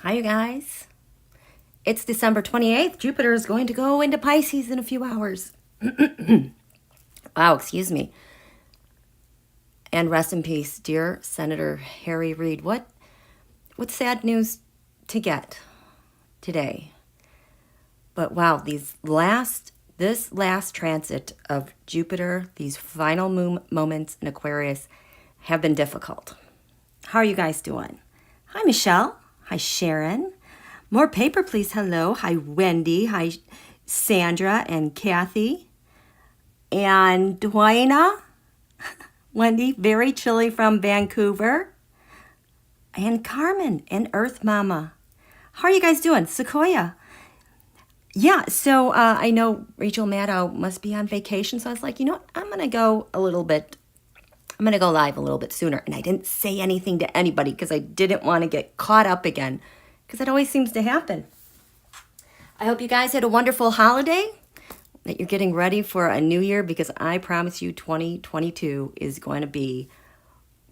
Hi, you guys. It's December 28th. Jupiter is going to go into Pisces in a few hours. Wow, excuse me. And rest in peace, dear Senator Harry Reid. What sad news to get today. But wow, this last transit of Jupiter, these final moments in Aquarius have been difficult. How are you guys doing? Hi, Michelle. Hi, Sharon. More paper, please. Hello. Hi, Wendy. Hi, Sandra and Kathy. And Dwayna. Wendy, very chilly from Vancouver. And Carmen and Earth Mama. How are you guys doing? Sequoia. Yeah, so I know Rachel Maddow must be on vacation, so I was like, you know what? I'm going to go live a little bit sooner. And I didn't say anything to anybody because I didn't want to get caught up again, because it always seems to happen. I hope you guys had a wonderful holiday, that you're getting ready for a new year, because I promise you 2022 is going to be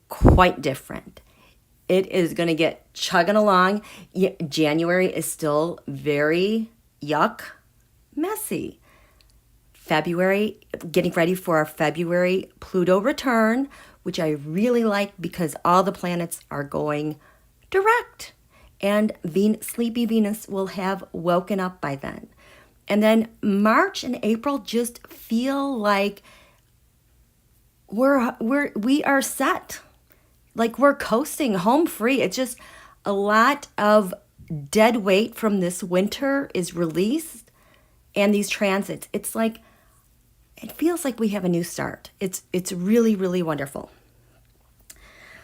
quite different. It is going to get chugging along. January is still very messy. February, getting ready for our February Pluto return, which I really like because all the planets are going direct. And sleepy Venus will have woken up by then. And then March and April just feel like we are set. Like we're coasting home free. It's just a lot of dead weight from this winter is released. And these transits, it feels like we have a new start. It's really, really wonderful.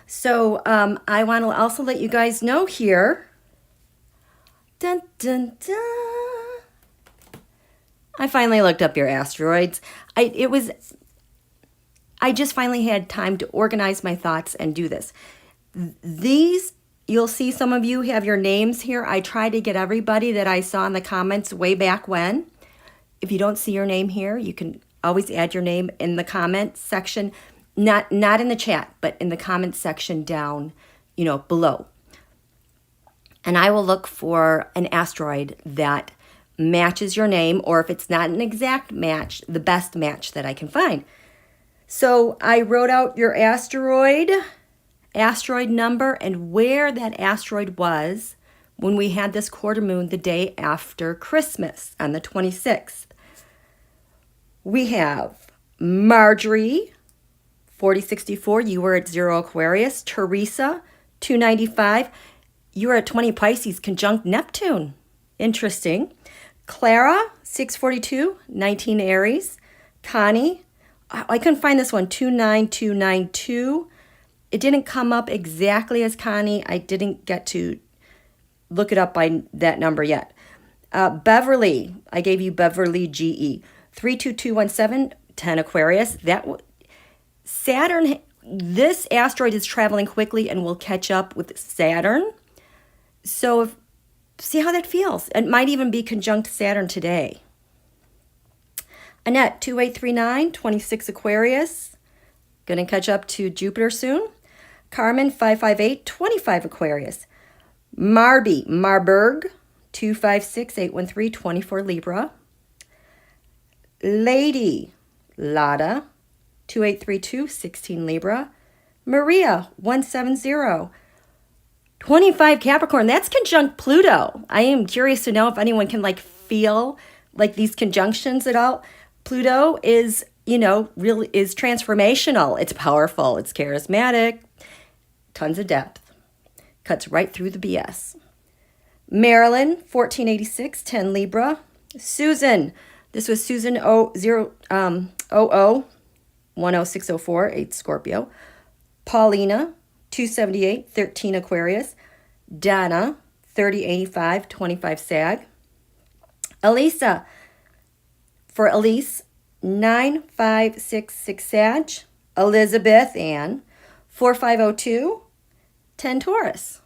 So I want to also let you guys know here. Dun, dun, dun. I finally looked up your asteroids. I just finally had time to organize my thoughts and do this. These, you'll see some of you have your names here. I tried to get everybody that I saw in the comments way back when. If you don't see your name here, you can always add your name in the comment section. Not in the chat, but in the comment section down, below. And I will look for an asteroid that matches your name, or if it's not an exact match, the best match that I can find. So I wrote out your asteroid number, and where that asteroid was when we had this quarter moon the day after Christmas on the 26th. We have Marjorie, 4064, you were at 0 Aquarius. Teresa, 295, you were at 20 Pisces, conjunct Neptune. Interesting. Clara, 642, 19 Aries. Connie, I couldn't find this one, 29292. It didn't come up exactly as Connie. I didn't get to look it up by that number yet. Beverly, I gave you Beverly GE, 32217, 10 Aquarius. Saturn, this asteroid is traveling quickly and will catch up with Saturn. So see how that feels. It might even be conjunct Saturn today. Annette, 2839, 26 Aquarius. Going to catch up to Jupiter soon. Carmen, 558, 25 Aquarius. Marburg, 256, 813, 24 Libra. Lady, Lada, 2832, 16 Libra. Maria, 170, 25 Capricorn. That's conjunct Pluto. I am curious to know if anyone can feel these conjunctions at all. Pluto is, really is transformational. It's powerful. It's charismatic. Tons of depth. Cuts right through the BS. Marilyn, 1486, 10 Libra. Susan, this was Susan 10604, 8 Scorpio. Paulina, 278, 13 Aquarius. Donna, 3085, 25 Sag. Elisa, for Elise, 9566 Sag. Elizabeth Ann, 4502, 10 Taurus.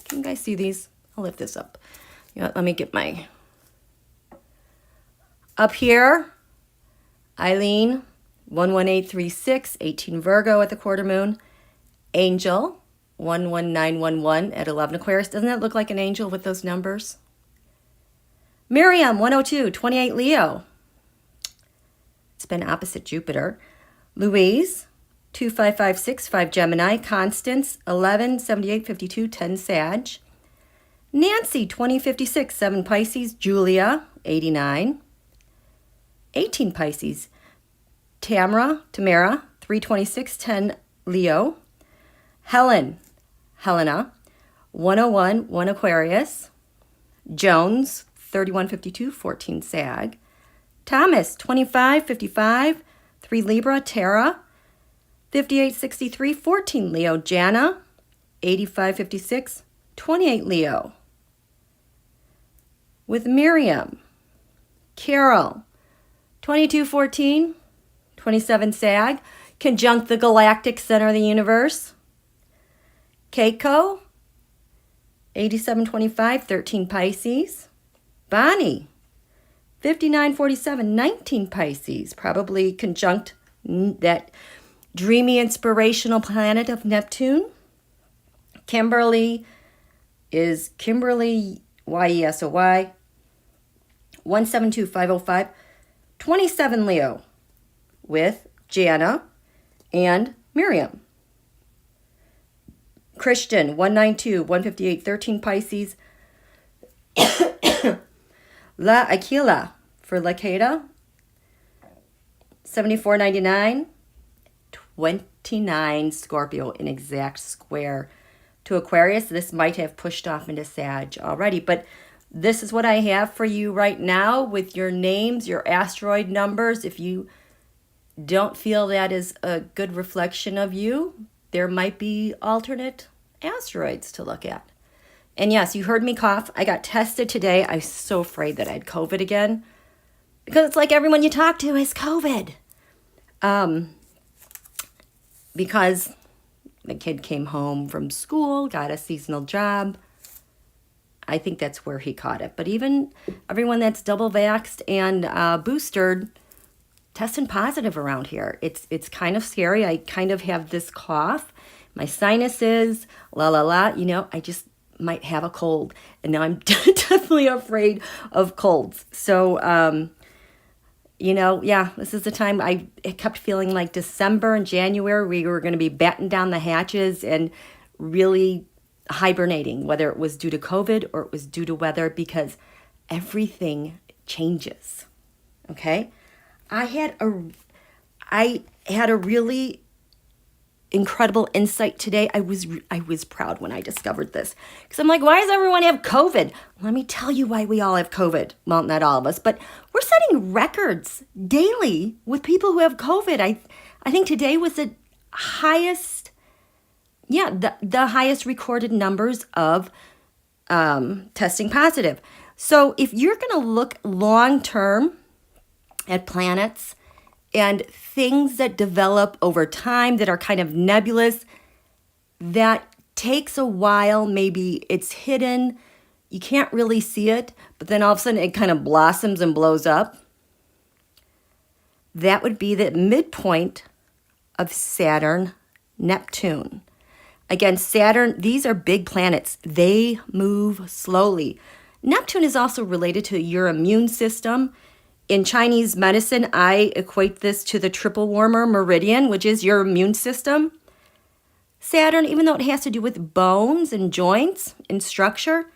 Can you guys see these? I'll lift this up. Let me get my... Up here, Eileen, 11836, 18 Virgo at the quarter moon. Angel, 11911 at 11 Aquarius. Doesn't that look like an angel with those numbers? Miriam, 102, 28 Leo. It's been opposite Jupiter. Louise, 25565 5 Gemini. Constance, 117852 10 Sag. Nancy, 2056 7 Pisces. Julia, 89 18 Pisces. Tamara, 326 10 Leo. Helena, 101 1 Aquarius. Jones, 3152 14 Sag. Thomas, 2555 3 Libra. Tara, 5863 14 Leo. Jana, 8556 28 Leo. With Miriam, Carol, 2214 27 Sag, conjunct the galactic center of the universe. Keiko, 8725 13 Pisces. Bonnie, 5947 19 Pisces, probably conjunct that dreamy inspirational planet of Neptune. Kimberly is Kimberly, YESOY, 172505 27 Leo, with Jana and Miriam. Christian, 192 158 13 Pisces. La Aquila for Lakeda, 7499 29 Scorpio in exact square to Aquarius. This might have pushed off into Sag already, but this is what I have for you right now with your names, your asteroid numbers. If you don't feel that is a good reflection of you, there might be alternate asteroids to look at. And yes, you heard me cough. I got tested today. I was so afraid that I had COVID again, because it's like everyone you talk to has COVID. Because the kid came home from school, got a seasonal job. I think that's where he caught it. But even everyone that's double vaxxed and boosted testing positive around here. It's kind of scary. I kind of have this cough. My sinuses, I just might have a cold. And now I'm definitely afraid of colds. So, this is the time I kept feeling like December and January, we were going to be batting down the hatches and really hibernating, whether it was due to COVID or it was due to weather, because everything changes. Okay? I had a really incredible insight today. I was proud when I discovered this, because I'm like, why does everyone have COVID? Let me tell you why we all have COVID. Well, not all of us, but we're setting records daily with people who have COVID. I think today was the highest, the highest recorded numbers of testing positive. So if you're going to look long term at planets and things that develop over time that are kind of nebulous, that takes a while, maybe it's hidden, you can't really see it, but then all of a sudden it kind of blossoms and blows up. That would be the midpoint of Saturn Neptune. Again, Saturn, these are big planets. They move slowly. Neptune is also related to your immune system. In Chinese medicine, I equate this to the triple warmer meridian, which is your immune system. Saturn, even though it has to do with bones and joints and structure,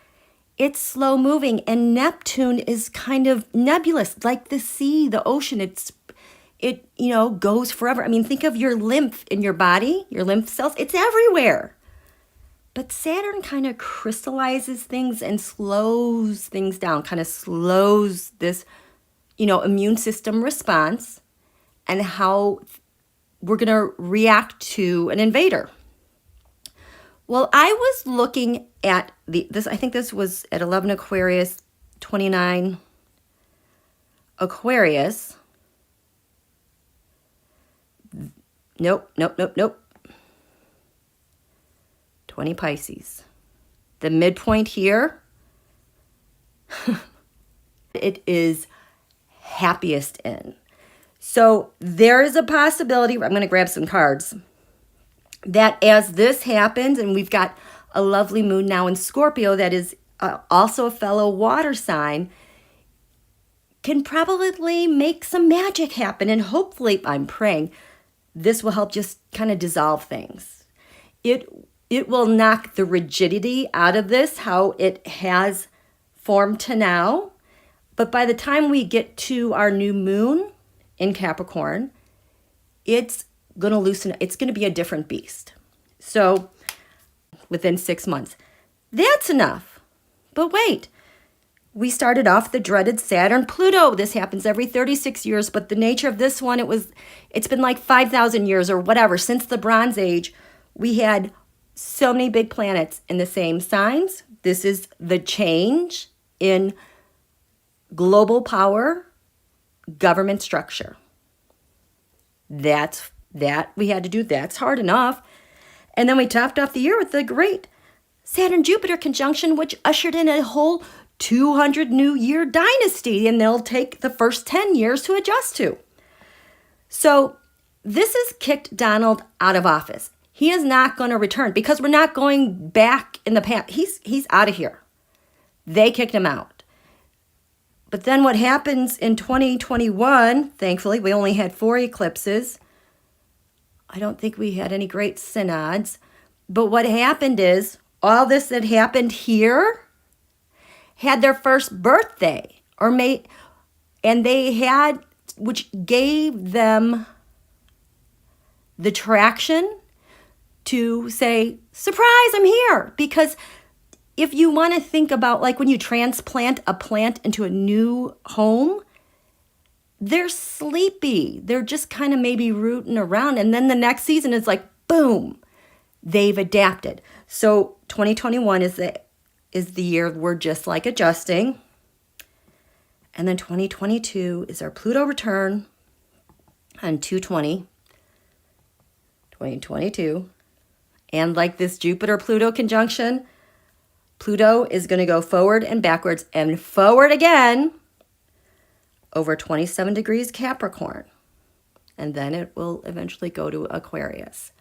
it's slow moving. And Neptune is kind of nebulous, like the sea, the ocean. It goes forever. I mean, think of your lymph in your body, your lymph cells. It's everywhere. But Saturn kind of crystallizes things and slows things down, kind of slows this immune system response and how we're going to react to an invader. Well, I was looking at this, I think this was at 11 Aquarius, 29 Aquarius. Nope. 20 Pisces. The midpoint here, it is happiest in. So there is a possibility, I'm going to grab some cards. that as this happens, and we've got a lovely moon now in Scorpio that is also a fellow water sign, can probably make some magic happen. And hopefully, I'm praying, this will help just kind of dissolve things. It will knock the rigidity out of this, how it has formed to now. But by the time we get to our new moon in Capricorn, it's going to loosen. It's going to be a different beast. So within 6 months, that's enough. But wait, we started off the dreaded Saturn Pluto. This happens every 36 years, but the nature of this one, it's been like 5,000 years or whatever. Since the Bronze Age, we had so many big planets in the same signs. This is the change in global power, government structure. That we had to do. That's hard enough. And then we topped off the year with the great Saturn-Jupiter conjunction, which ushered in a whole 200 new year dynasty, and they'll take the first 10 years to adjust to. So this has kicked Donald out of office. He is not going to return because we're not going back in the past. He's out of here. They kicked him out. But then what happens in 2021, thankfully, we only had 4 eclipses. I don't think we had any great synods. But what happened is all this that happened here had their first birthday and they had, which gave them the traction to say, surprise, I'm here. Because if you want to think about like when you transplant a plant into a new home, they're sleepy. They're just kind of maybe rooting around. And then the next season is like, boom, they've adapted. So 2021 is the year we're just like adjusting. And then 2022 is our Pluto return on 2/20, 2022. And like this Jupiter-Pluto conjunction, Pluto is going to go forward and backwards and forward again over 27 degrees Capricorn. And then it will eventually go to Aquarius.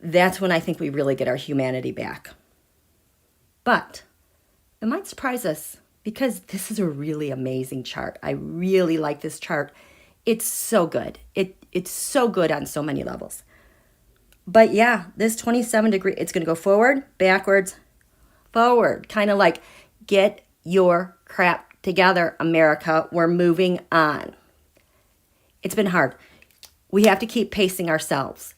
That's when I think we really get our humanity back. But it might surprise us because this is a really amazing chart. I really like this chart. It's so good. It's so good on so many levels. But yeah, this 27 degree, it's going to go forward, backwards, forward. Kind of like, get your crap together, America. We're moving on. It's been hard. We have to keep pacing ourselves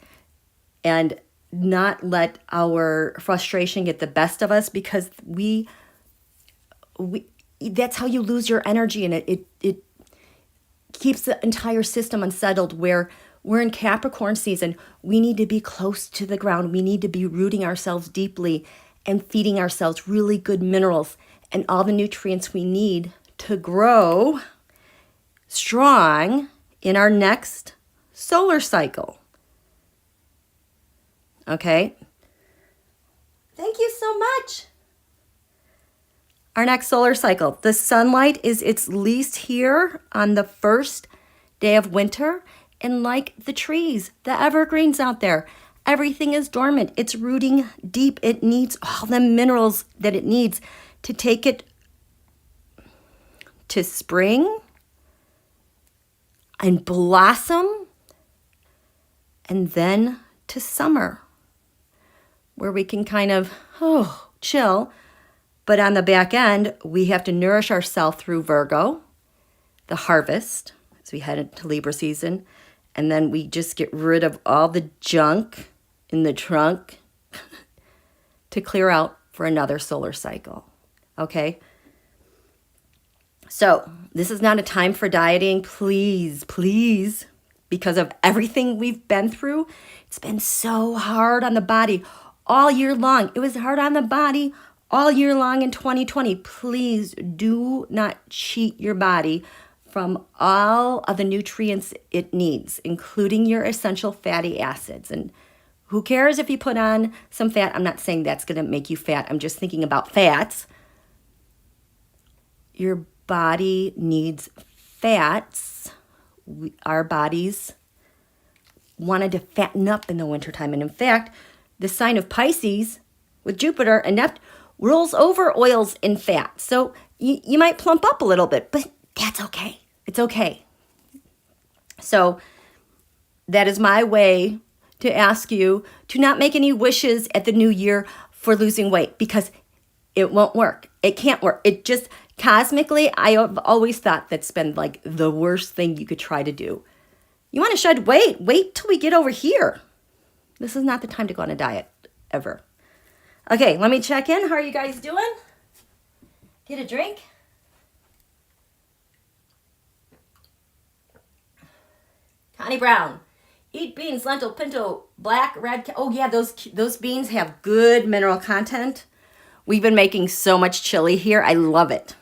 and not let our frustration get the best of us, because we that's how you lose your energy, and it keeps the entire system unsettled. Where we're in Capricorn season, we need to be close to the ground. We need to be rooting ourselves deeply and feeding ourselves really good minerals and all the nutrients we need to grow strong in our next solar cycle. Okay? Thank you so much. Our next solar cycle, the sunlight is its least here on the first day of winter. And like the trees, the evergreens out there, everything is dormant. It's rooting deep. It needs all the minerals that it needs to take it to spring and blossom, and then to summer, where we can kind of, chill. But on the back end, we have to nourish ourselves through Virgo, the harvest, as we head into Libra season. And then we just get rid of all the junk in the trunk to clear out for another solar cycle. Okay? So this is not a time for dieting. Please, please, because of everything we've been through. It's been so hard on the body all year long. It was hard on the body all year long in 2020. Please do not cheat your body from all of the nutrients it needs, including your essential fatty acids. And who cares if you put on some fat? I'm not saying that's going to make you fat. I'm just thinking about fats. Your body needs fats. Our bodies wanted to fatten up in the wintertime. And in fact, the sign of Pisces with Jupiter and Neptune rolls over oils and fat. So you might plump up a little bit, but that's okay. It's okay. So that is my way to ask you to not make any wishes at the new year for losing weight, because it won't work. It can't work. It just cosmically, I have always thought that's been like the worst thing you could try to do. You want to shed weight? Wait till we get over here. This is not the time to go on a diet ever. Okay, let me check in. How are you guys doing? Get a drink. Connie Brown. Eat beans, lentil, pinto, black, red. Oh yeah, those beans have good mineral content. We've been making so much chili here. I love it.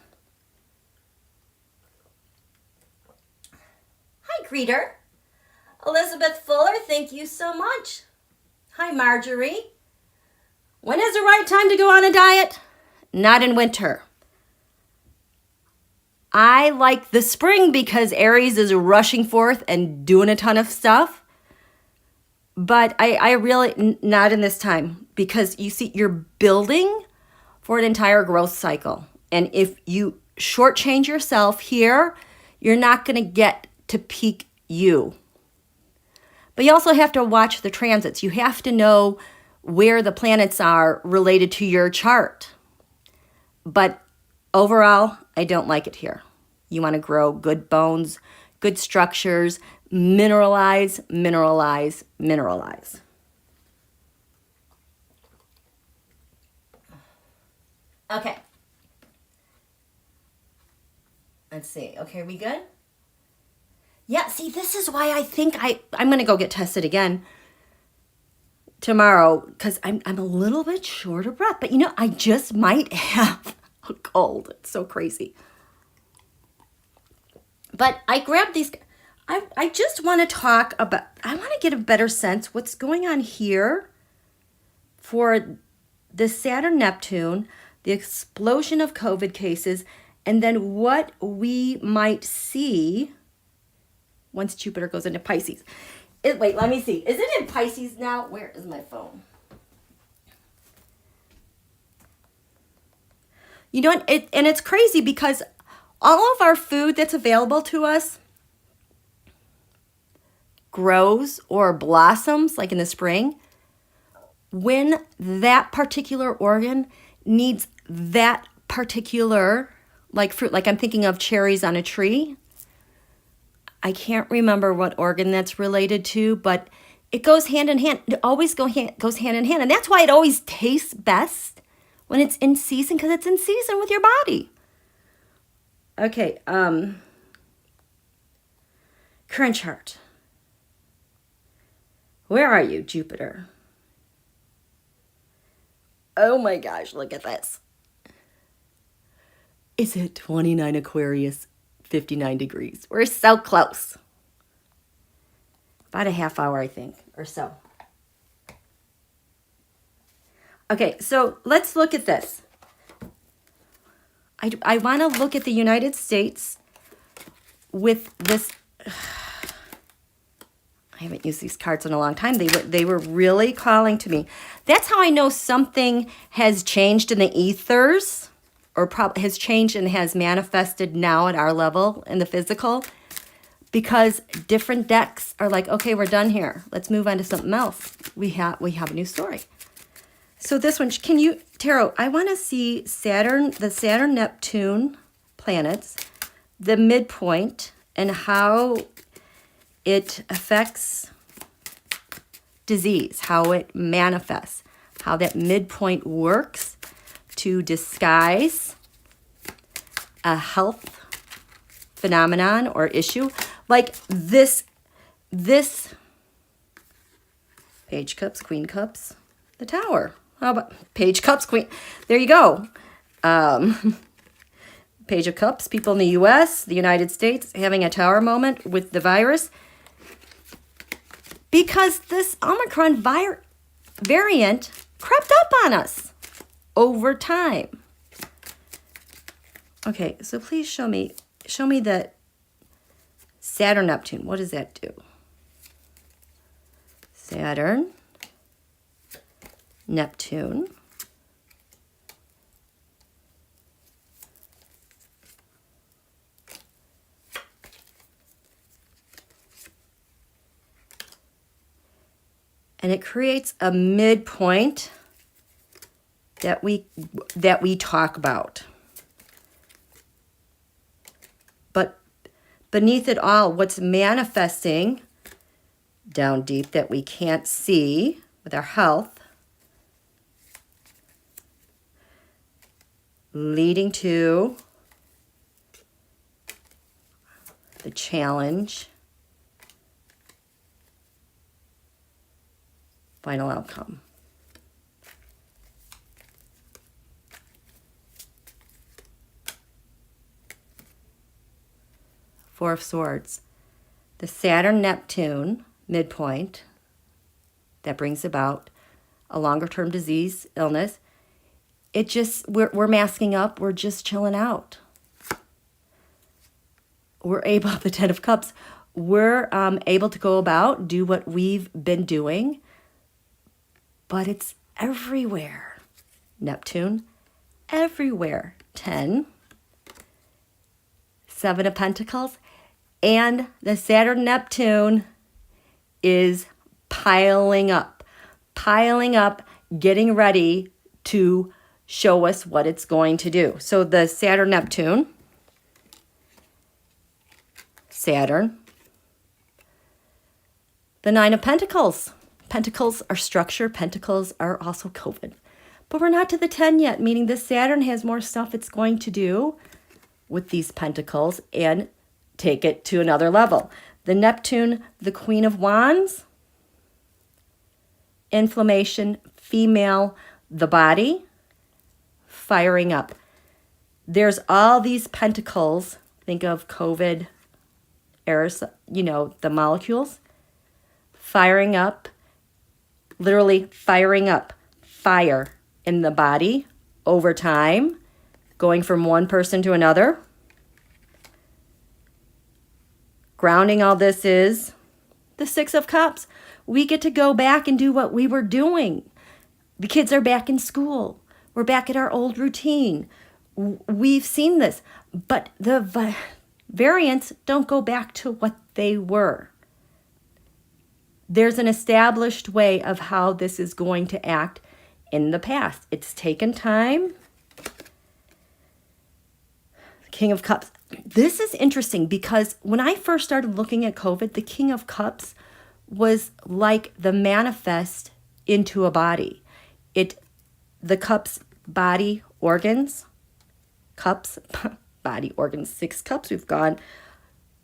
Hi, Greeter. Elizabeth Fuller, thank you so much. Hi, Marjorie. When is the right time to go on a diet? Not in winter. I like the spring because Aries is rushing forth and doing a ton of stuff. But I really, not in this time, because you see, you're building for an entire growth cycle. And if you shortchange yourself here, you're not going to get to peak you. But you also have to watch the transits. You have to know where the planets are related to your chart. But overall, I don't like it here. You want to grow good bones, good structures, mineralize, mineralize, mineralize. Okay. Let's see. Okay, are we good? Yeah, see, this is why I think I'm going to go get tested again tomorrow, because I'm a little bit short of breath. But, you know, I just might have a cold. It's so crazy. But I grabbed these. I just want to talk about, I want to get a better sense what's going on here for the Saturn Neptune, the explosion of COVID cases, and then what we might see once Jupiter goes into Pisces. Wait, let me see. Is it in Pisces now? Where is my phone? You know, and it's crazy because all of our food that's available to us grows or blossoms like in the spring when that particular organ needs that particular like fruit. Like I'm thinking of cherries on a tree. I can't remember what organ that's related to, but it goes hand in hand. It always goes hand in hand. And that's why it always tastes best when it's in season, because it's in season with your body. Okay, current chart. Where are you, Jupiter? Oh my gosh, look at this. Is it 29 Aquarius, 59 degrees? We're so close. About a half hour, I think, or so. Okay, so let's look at this. I want to look at the United States with this. I haven't used these cards in a long time. They were really calling to me. That's how I know something has changed in the ethers, or has changed and has manifested now at our level in the physical, because different decks are like, okay, we're done here. Let's move on to something else. We have a new story. So this one, can you, Tarot, I want to see Saturn, the Saturn Neptune planets, the midpoint, and how it affects disease, how it manifests, how that midpoint works to disguise a health phenomenon or issue. Like this Page Cups, Queen Cups, the Tower. How about Page Cups, Queen? There you go. Page of Cups, people in the U.S., the United States, having a Tower moment with the virus. Because this Omicron variant crept up on us over time. Okay, so please show me the Saturn Neptune. What does that do? Saturn, Neptune, and it creates a midpoint that we talk about. But beneath it all, what's manifesting down deep that we can't see with our health, leading to the challenge, final outcome. Four of Swords. The Saturn-Neptune midpoint that brings about a longer-term disease, illness. It just, we're masking up. We're just chilling out. We're able, the Ten of Cups, we're able to go about, do what we've been doing, but it's everywhere. Neptune, everywhere. 10, 7 of Pentacles, and the Saturn-Neptune is piling up, getting ready to show us what it's going to do. So the Saturn-Neptune, Saturn, the 9 of Pentacles. Pentacles are structure. Pentacles are also COVID. But we're not to the 10 yet, meaning the Saturn has more stuff it's going to do with these Pentacles and take it to another level. The Neptune, the Queen of Wands, inflammation, female, the body, firing up. There's all these Pentacles. Think of COVID, aerosol, the molecules, firing up, literally firing up, fire in the body over time, going from one person to another. Grounding all this is the 6 of Cups. We get to go back and do what we were doing. The kids are back in school. We're back at our old routine. We've seen this, but the variants don't go back to what they were. There's an established way of how this is going to act in the past. It's taken time. King of Cups. This is interesting because when I first started looking at COVID, the King of Cups was like the manifest into a body. The cups, body, organs, cups, body, organs, 6 cups. We've gone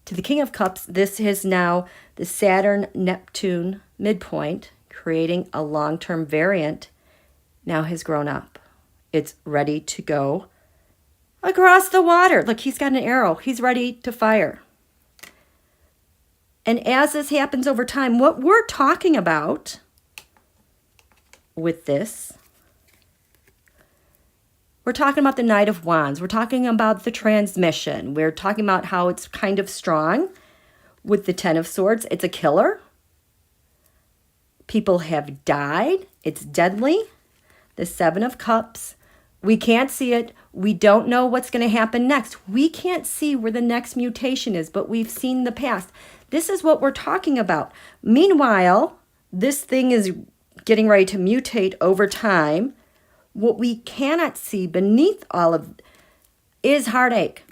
to the King of Cups. This is now the Saturn-Neptune midpoint, creating a long-term variant, now has grown up. It's ready to go across the water. Look, he's got an arrow. He's ready to fire. And as this happens over time, what we're talking about with this, we're talking about the Knight of Wands. We're talking about the transmission. We're talking about how it's kind of strong with the 10 of Swords. It's a killer. People have died. It's deadly. The 7 of Cups. We can't see it. We don't know what's going to happen next. We can't see where the next mutation is, but we've seen the past. This is what we're talking about. Meanwhile, this thing is getting ready to mutate over time. What we cannot see beneath all of is heartache.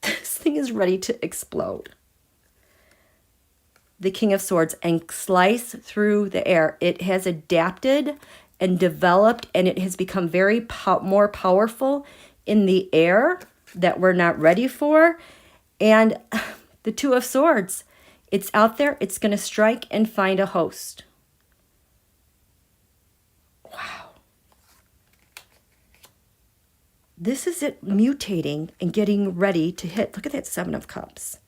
This thing is ready to explode. The King of Swords, and slice through the air. It has adapted and developed, and it has become very more powerful in the air that we're not ready for. And the 2 of Swords, it's out there. It's going to strike and find a host. Wow. This is it mutating and getting ready to hit. Look at that 7 of Cups.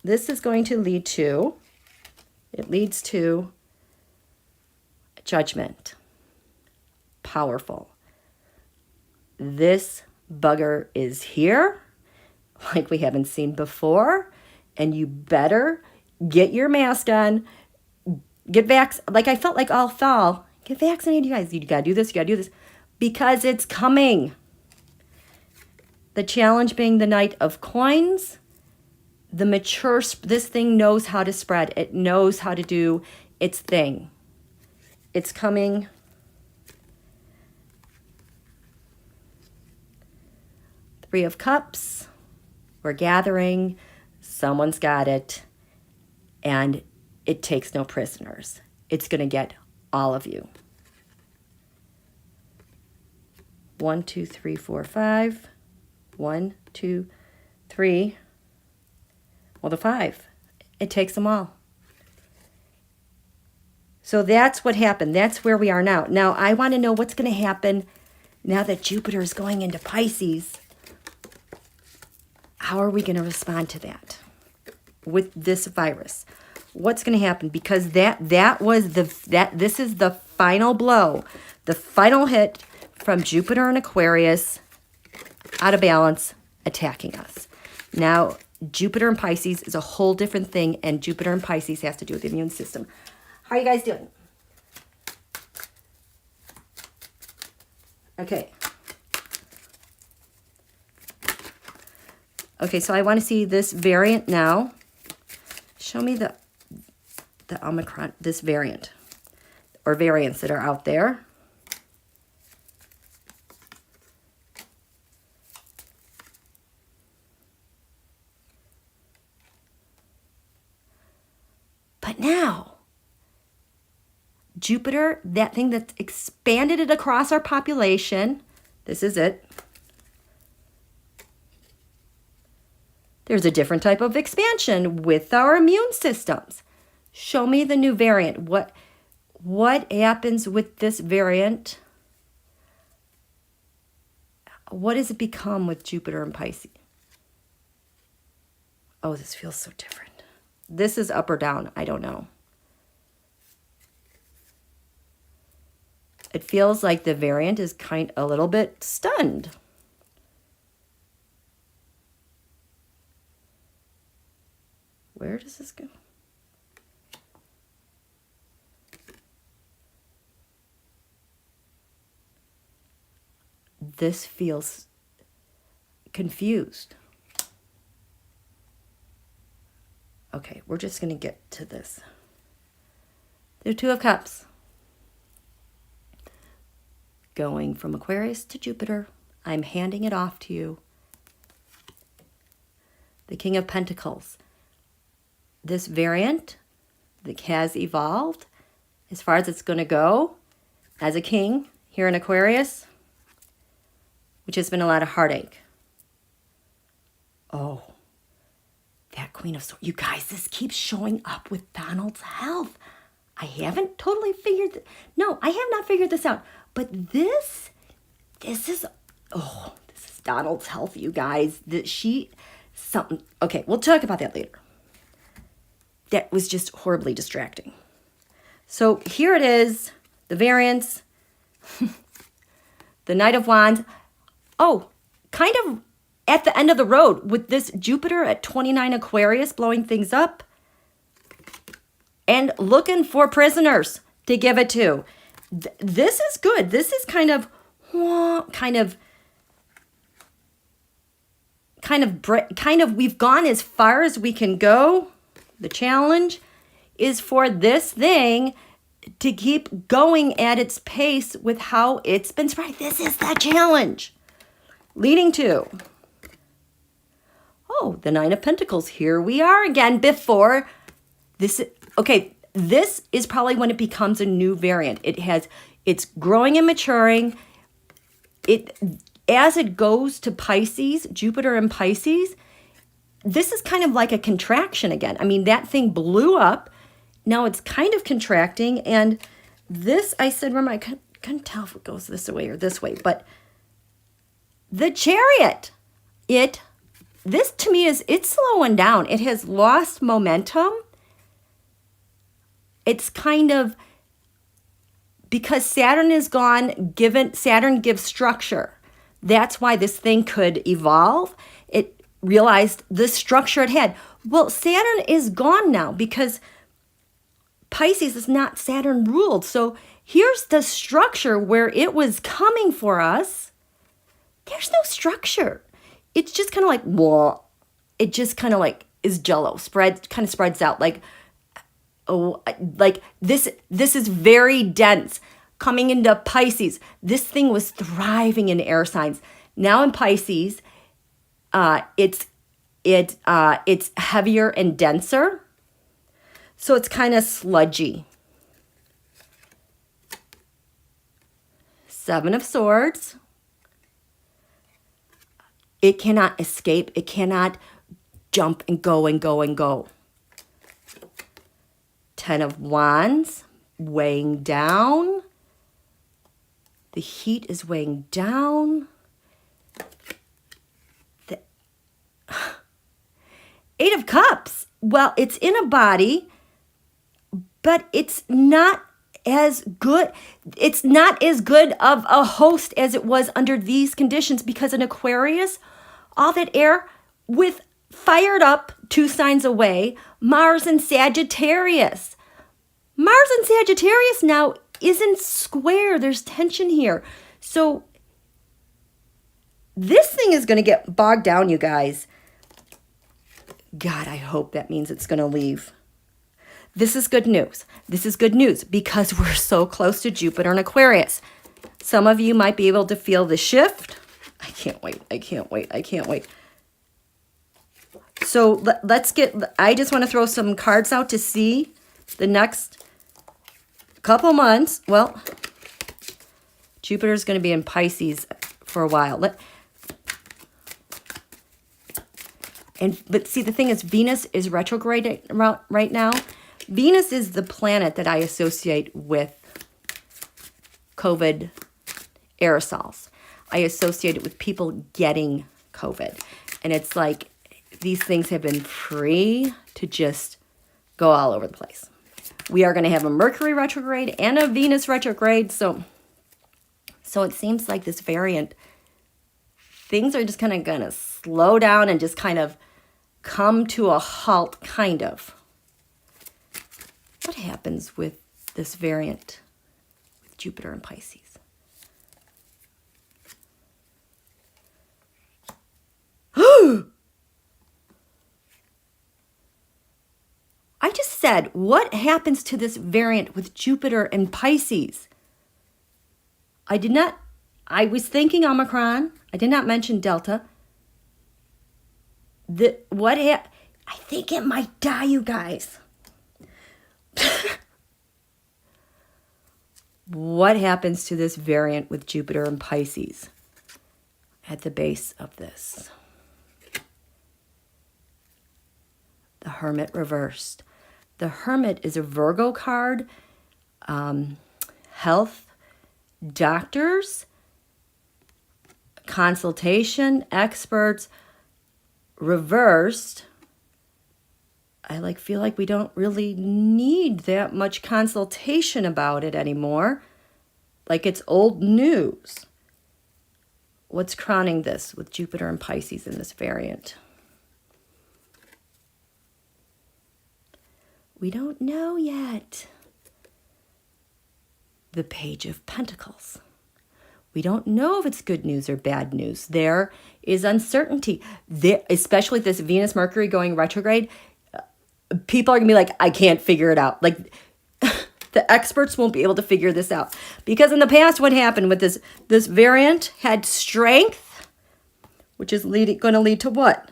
This is going to lead to, it leads to judgment. Powerful. This bugger is here like we haven't seen before, and you better get your mask on, Get like I felt like all fall. Get vaccinated, you guys. You gotta do this, you gotta do this. Because it's coming. The challenge being the Knight of Coins. The mature, this thing knows how to spread. It knows how to do its thing. It's coming. Three of Cups. We're gathering. Someone's got it. And it takes no prisoners. It's going to get all of you. 1, 2, 3, 4, 5. 1, 2, 3. Well, the 5. It takes them all. So that's what happened. That's where we are now. Now, I want to know what's going to happen now that Jupiter is going into Pisces. How are we going to respond to that with this virus? What's going to happen? Because this is the final blow, the final hit from Jupiter and Aquarius out of balance attacking us. Now, Jupiter and Pisces is a whole different thing, and Jupiter and Pisces has to do with the immune system. How are you guys doing? Okay. Okay, so I want to see this variant now. Show me the Omicron, this variant, or variants that are out there. But now, Jupiter, that thing that's expanded it across our population, this is it. There's a different type of expansion with our immune systems. Show me the new variant. What happens with this variant? What does it become with Jupiter and Pisces? Oh, this feels so different. This is up or down. I don't know. It feels like the variant is a little bit stunned. Where does this go? This feels confused. Okay, we're just going to get to this. The Two of Cups. Going from Aquarius to Jupiter. I'm handing it off to you. The King of Pentacles. This variant that has evolved as far as it's going to go as a king here in Aquarius, which has been a lot of heartache. Oh, that Queen of Swords. You guys, this keeps showing up with Donald's health. I haven't totally figured... No, I have not figured this out. But this is... Oh, this is Donald's health, you guys. Something... Okay, we'll talk about that later. That was just horribly distracting. So here it is. The variants. The Knight of Wands. Oh, kind of at the end of the road with this Jupiter at 29 Aquarius blowing things up and looking for prisoners to give it to. This is good. This is kind of we've gone as far as we can go. The challenge is for this thing to keep going at its pace with how it's been spread. This is the challenge. Leading to, oh, the Nine of Pentacles. Here we are again before this. Okay, this is probably when it becomes a new variant. It's growing and maturing. As it goes to Pisces, Jupiter and Pisces, this is kind of like a contraction again. I mean, that thing blew up. Now it's kind of contracting. And this, I said, remember, I couldn't tell if it goes this way or this way. But the Chariot, this to me it's slowing down. It has lost momentum. It's kind of, because Saturn is gone, Saturn gives structure. That's why this thing could evolve. It realized the structure it had. Well, Saturn is gone now because Pisces is not Saturn ruled. So here's the structure where it was coming for us. There's no structure. It's just kind of like, well, it just kind of like is jello, kind of spreads out like, oh, like this is very dense. Coming into Pisces, this thing was thriving in air signs. Now in Pisces, it's heavier and denser. So it's kind of sludgy. Seven of Swords. It cannot escape. It cannot jump and go and go and go. Ten of Wands, weighing down. The heat is weighing down. The Eight of Cups. Well, it's in a body, but it's not as good. It's not as good of a host as it was under these conditions, because in Aquarius, all that air with fired up 2 signs away, Mars and Sagittarius. Mars and Sagittarius now isn't square. There's tension here. So this thing is going to get bogged down, you guys. God, I hope that means it's going to leave. This is good news. This is good news because we're so close to Jupiter and Aquarius. Some of you might be able to feel the shift. I can't wait. I can't wait. I can't wait. So let's get, I just want to throw some cards out to see the next couple months. Well, Jupiter's going to be in Pisces for a while. But see, the thing is, Venus is retrograde right now. Venus is the planet that I associate with COVID aerosols. I associate it with people getting COVID. And it's like these things have been free to just go all over the place. We are going to have a Mercury retrograde and a Venus retrograde. So it seems like this variant, things are just kind of going to slow down and just kind of come to a halt, kind of. What happens with this variant with Jupiter and Pisces? I just said, what happens to this variant with Jupiter and Pisces? I was thinking Omicron. I did not mention Delta. I think it might die, you guys. What happens to this variant with Jupiter and Pisces at the base of this? The Hermit reversed. The Hermit is a Virgo card. Health, doctors, consultation, experts. Reversed, I feel like we don't really need that much consultation about it anymore. Like it's old news. What's crowning this with Jupiter and Pisces in this variant? We don't know yet. The Page of Pentacles. We don't know if it's good news or bad news. There is uncertainty. There, especially this Venus Mercury going retrograde, people are going to be like, I can't figure it out. Like the experts won't be able to figure this out. Because in the past, what happened with this variant had strength, which is going to lead to what?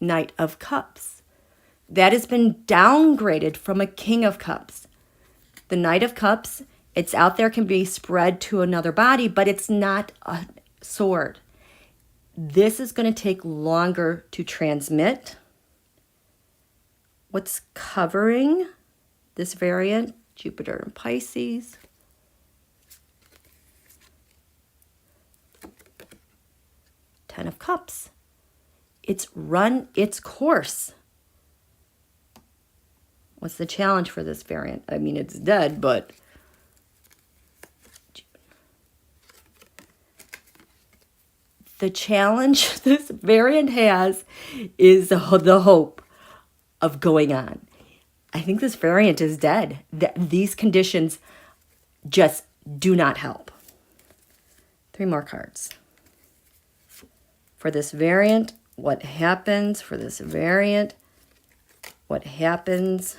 Knight of Cups. That has been downgraded from a King of Cups. The Knight of Cups, it's out there, can be spread to another body, but it's not a sword. This is going to take longer to transmit. What's covering this variant? Jupiter and Pisces. Ten of Cups. It's run its course. What's the challenge for this variant? I mean, it's dead, but the challenge this variant has is the hope of going on. I think this variant is dead. These conditions just do not help. 3 more cards. For this variant, what happens? For this variant, what happens?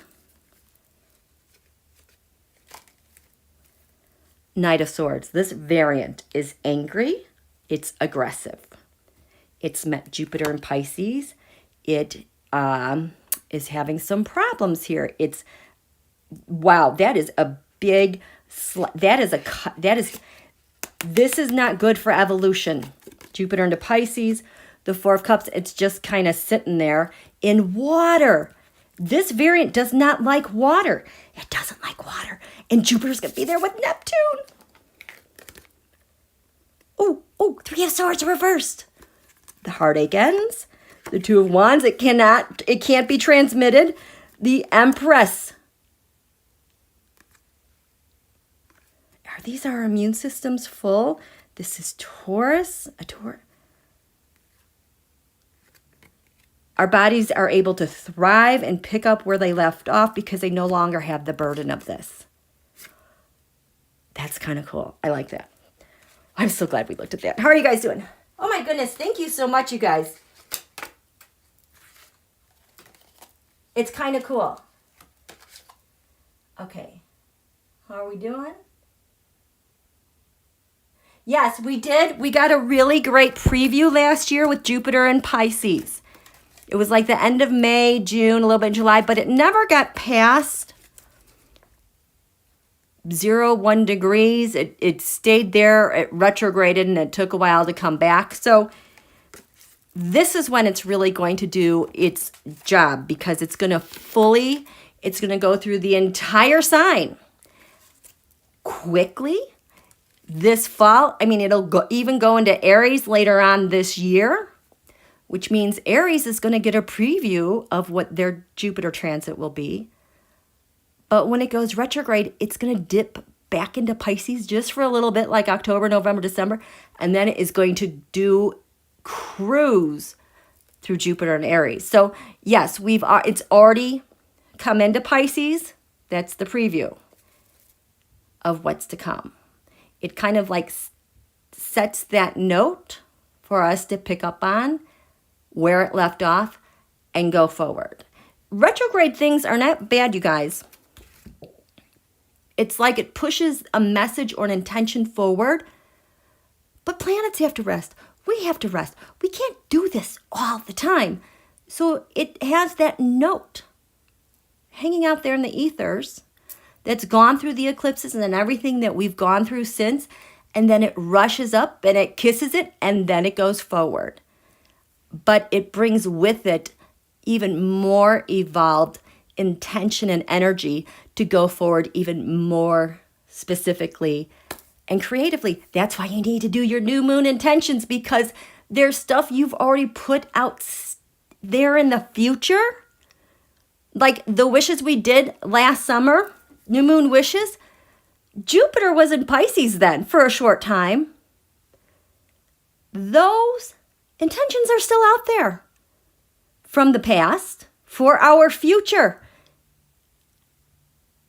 Knight of Swords. This variant is angry. It's aggressive. It's met Jupiter in Pisces. It is having some problems here. It's, wow, that is a big, this is not good for evolution. Jupiter into Pisces, the 4 of Cups, it's just kind of sitting there in water. This variant does not like water. It doesn't like water. And Jupiter's going to be there with Neptune. Oh, 3 of Swords reversed. The heartache ends. The 2 of Wands, it can't be transmitted. The Empress. Are these our immune systems full? This is Taurus. Our bodies are able to thrive and pick up where they left off because they no longer have the burden of this. That's kind of cool. I like that. I'm so glad we looked at that. How are you guys doing? Oh my goodness. Thank you so much, you guys. It's kind of cool. Okay. How are we doing? Yes, we did. We got a really great preview last year with Jupiter and Pisces. It was like the end of May, June, a little bit in July, but it never got past 1 degrees. It stayed there, it retrograded, and it took a while to come back. So this is when it's really going to do its job because it's going to go through the entire sign quickly. This fall, I mean, it'll even go into Aries later on this year, which means Aries is going to get a preview of what their Jupiter transit will be. But when it goes retrograde, it's going to dip back into Pisces just for a little bit, like October, November, December, and then it is going to do cruise through Jupiter and Aries. So yes, it's already come into Pisces. That's the preview of what's to come. It kind of like sets that note for us to pick up on where it left off and go forward. Retrograde things are not bad, you guys. It's like it pushes a message or an intention forward, but planets have to rest. We have to rest. We can't do this all the time. So it has that note hanging out there in the ethers that's gone through the eclipses and then everything that we've gone through since, and then it rushes up and it kisses it and then it goes forward. But it brings with it even more evolved intention and energy to go forward even more specifically and creatively. That's why you need to do your new moon intentions, because there's stuff you've already put out there in the future. Like the wishes we did last summer, new moon wishes. Jupiter was in Pisces then for a short time. Those intentions are still out there from the past for our future.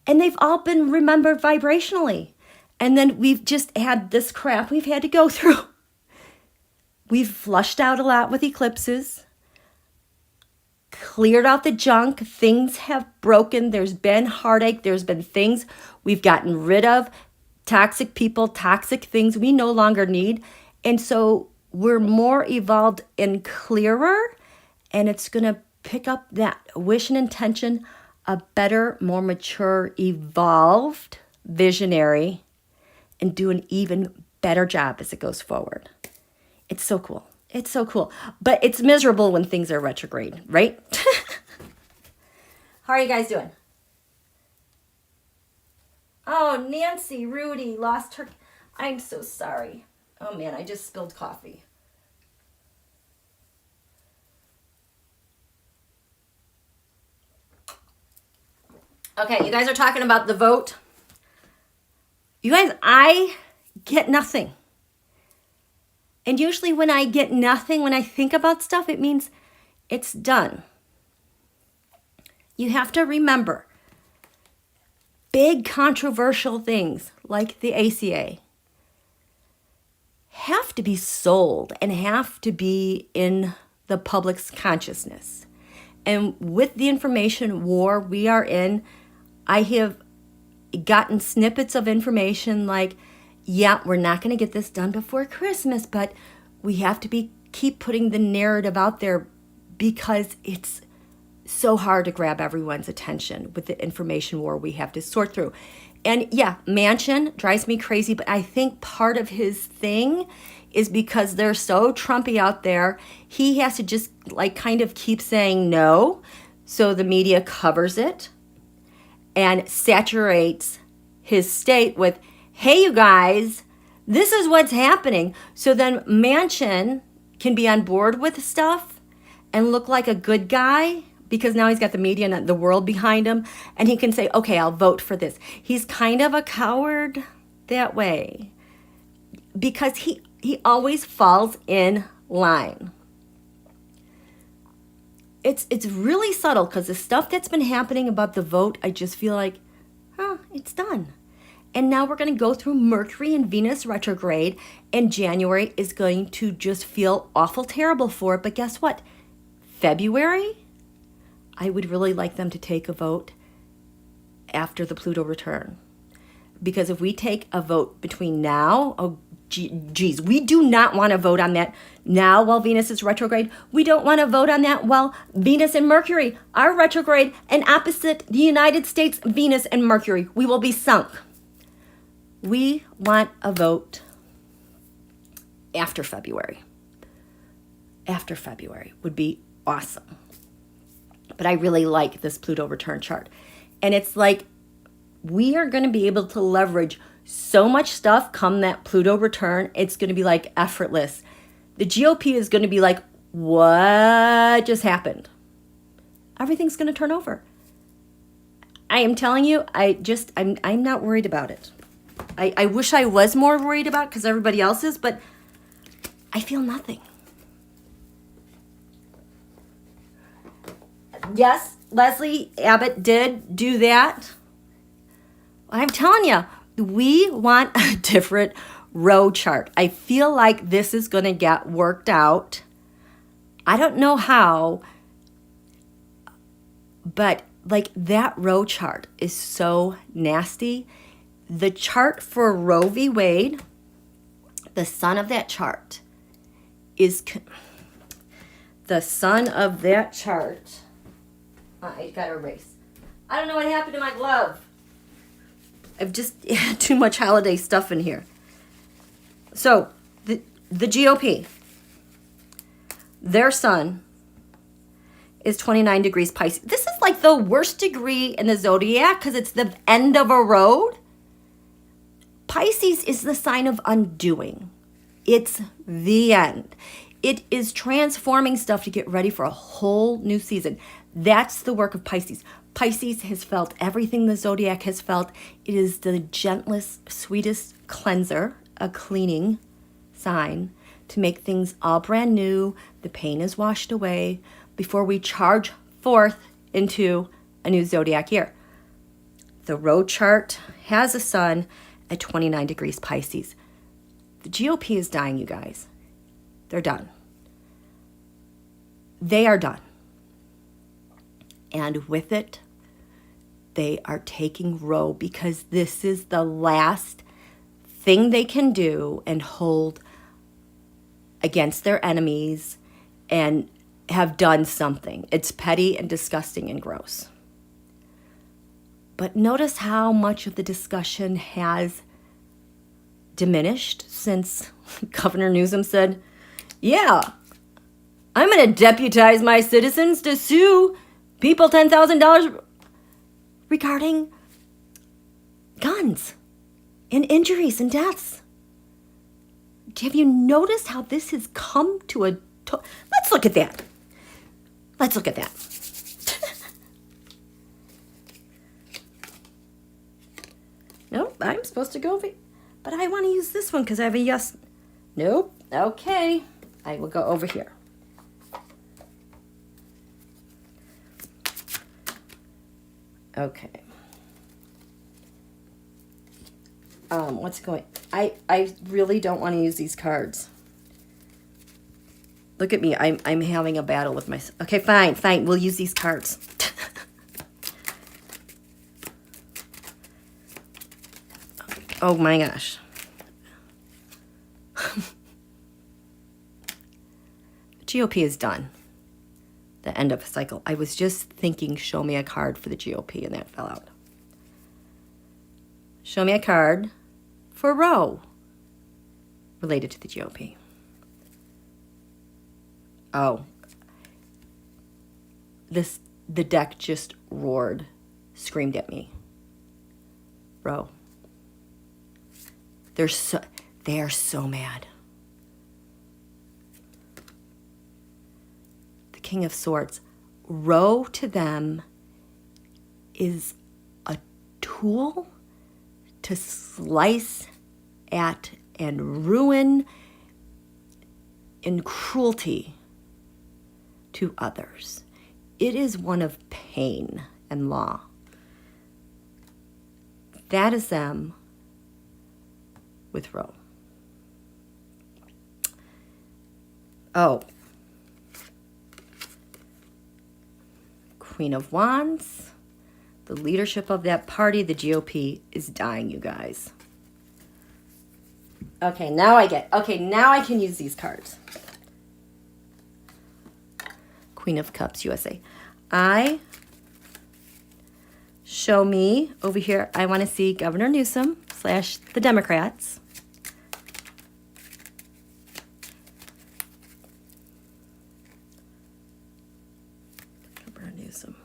And they've all been remembered vibrationally. And then we've just had this crap we've had to go through. We've flushed out a lot with eclipses, cleared out the junk. Things have broken. There's been heartache. There's been things we've gotten rid of, toxic people, toxic things we no longer need. And so we're more evolved and clearer, and it's going to pick up that wish and intention, a better, more mature, evolved visionary, and do an even better job as it goes forward. It's so cool. It's so cool. But it's miserable when things are retrograde, right? How are you guys doing? Oh, Nancy, Rudy lost her. I'm so sorry. Oh, man, I just spilled coffee. Okay, you guys are talking about the vote. You guys, I get nothing. And usually when I get nothing, when I think about stuff, it means it's done. You have to remember, big controversial things like the ACA have to be sold and have to be in the public's consciousness. And with the information war we are in, I have gotten snippets of information like, yeah, we're not going to get this done before Christmas, but we have to keep putting the narrative out there because it's so hard to grab everyone's attention with the information war we have to sort through. And yeah, Manchin drives me crazy, but I think part of his thing is because they're so Trumpy out there, he has to just like kind of keep saying no, so the media covers it and saturates his state with, hey, you guys, this is what's happening. So then Manchin can be on board with stuff and look like a good guy because now he's got the media and the world behind him, and he can say, okay, I'll vote for this. He's kind of a coward that way because he always falls in line. It's really subtle because the stuff that's been happening about the vote, I just feel like, it's done. And now we're going to go through Mercury and Venus retrograde, and January is going to just feel awful terrible for it. But guess what? February, I would really like them to take a vote after the Pluto return. Because if we take a vote between now, geez, we do not want to vote on that now while Venus is retrograde. We don't want to vote on that while Venus and Mercury are retrograde and opposite the United States, Venus and Mercury. We will be sunk. We want a vote after February. After February would be awesome. But I really like this Pluto return chart. And it's like we are going to be able to leverage so much stuff come that Pluto return. It's going to be like effortless. The GOP is going to be like, what just happened? Everything's going to turn over. I am telling you, I'm not worried about it. I wish I was more worried about it because everybody else is, but I feel nothing. Yes, Leslie Abbott did do that. I'm telling you, we want a different row chart. I feel like this is going to get worked out. I don't know how, but like that row chart is so nasty. The chart for Roe v. Wade, the sun of that chart is the sun of that chart. I got to erase. I don't know what happened to my glove. I've just had too much holiday stuff in here. So, the GOP, their sun is 29 degrees Pisces. This is like the worst degree in the zodiac because it's the end of a road. Pisces is the sign of undoing. It's the end. It is transforming stuff to get ready for a whole new season. That's the work of Pisces. Pisces has felt everything the zodiac has felt. It is the gentlest, sweetest cleanser, a cleaning sign to make things all brand new. The pain is washed away before we charge forth into a new zodiac year. The road chart has a sun at 29 degrees Pisces. The GOP is dying, you guys. They're done. They are done. And with it, they are taking Roe because this is the last thing they can do and hold against their enemies and have done something. It's petty and disgusting and gross. But notice how much of the discussion has diminished since Governor Newsom said, yeah, I'm going to deputize my citizens to sue people $10,000 regarding guns and injuries and deaths. Have you noticed how this has come to a... Let's look at that. Let's look at that. Nope, I'm supposed to go over... But I want to use this one because I have a yes... Nope, Okay, I will go over here. Okay. What's going... I really don't want to use these cards. Look at me. I'm having a battle with myself. Okay, fine. We'll use these cards. Oh my gosh. GOP is done. The end of a cycle. I was just thinking, show me a card for the GOP, and that fell out. Show me a card for ROE related to the GOP. Oh. The deck just roared, screamed at me. ROE. They are so mad. The King of Swords. ROE to them is a tool to slice at and ruin in cruelty to others. It is one of pain and law. That is them with ROE. Oh. Queen of Wands. The leadership of that party, the GOP, is dying, you guys. Okay, now I can use these cards. Queen of Cups, USA. Show me over here. I want to see Governor Newsom / the Democrats. Governor Newsom.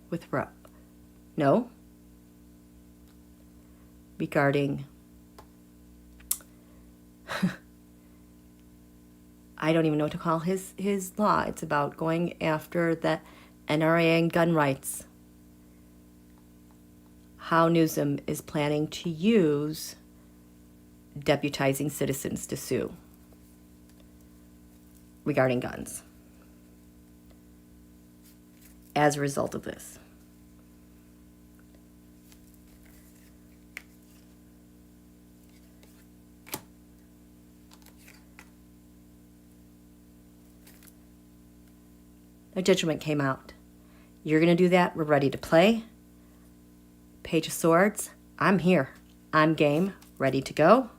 With ROE. No. Regarding... I don't even know what to call his law. It's about going after the NRA and gun rights. How Newsom is planning to use deputizing citizens to sue regarding guns as a result of this. A judgment came out. You're going to do that. We're ready to play. Page of Swords. I'm here. I'm game. Ready to go.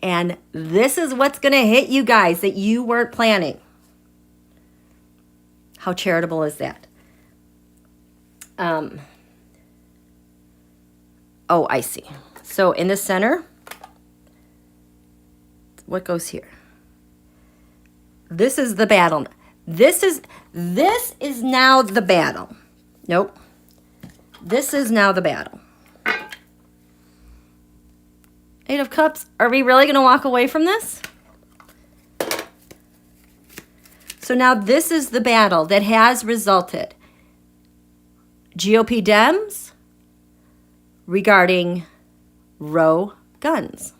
And this is what's going to hit you guys that you weren't planning. How charitable is that? Oh, I see. So in the center, what goes here? This is the battle. This is now the battle. Nope. This is now the battle. Eight of Cups. Are we really going to walk away from this? So now this is the battle that has resulted. GOP Dems regarding ROE guns.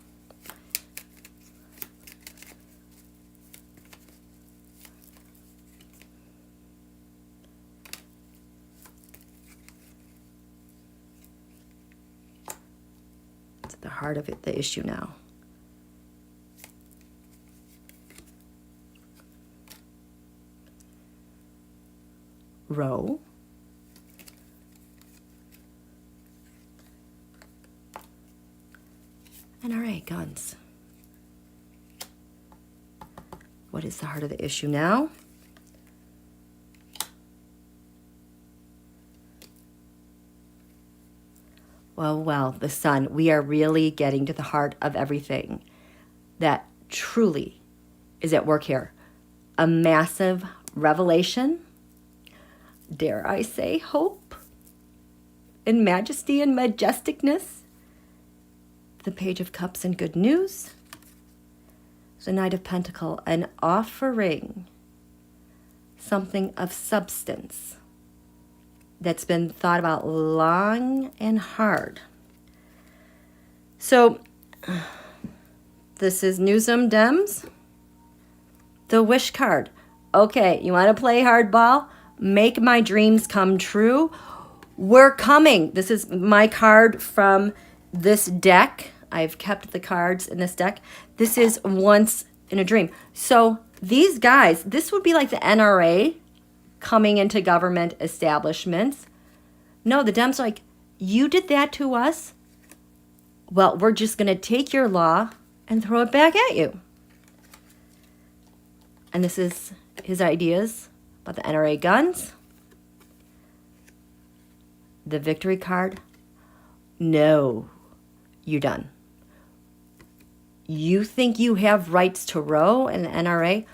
The heart of it, the issue now. ROE. NRA guns. What is the heart of the issue now? Well, the Sun. We are really getting to the heart of everything that truly is at work here. A massive revelation, dare I say, hope, and majesty and majesticness. The Page of Cups and good news. The Knight of Pentacles, an offering. something of substance that's been thought about long and hard. So this is Newsom Dems, the wish card. Okay, you want to play hardball? Make my dreams come true. We're coming. This is my card from this deck. I've kept the cards in this deck. This is Once in a Dream. So these guys, this would be like the NRA coming into government establishments. No, the Dems are like, you did that to us? Well, we're just going to take your law and throw it back at you. And this is his ideas about the NRA guns. The victory card. No, you're done. You think you have rights to Roe and the NRA?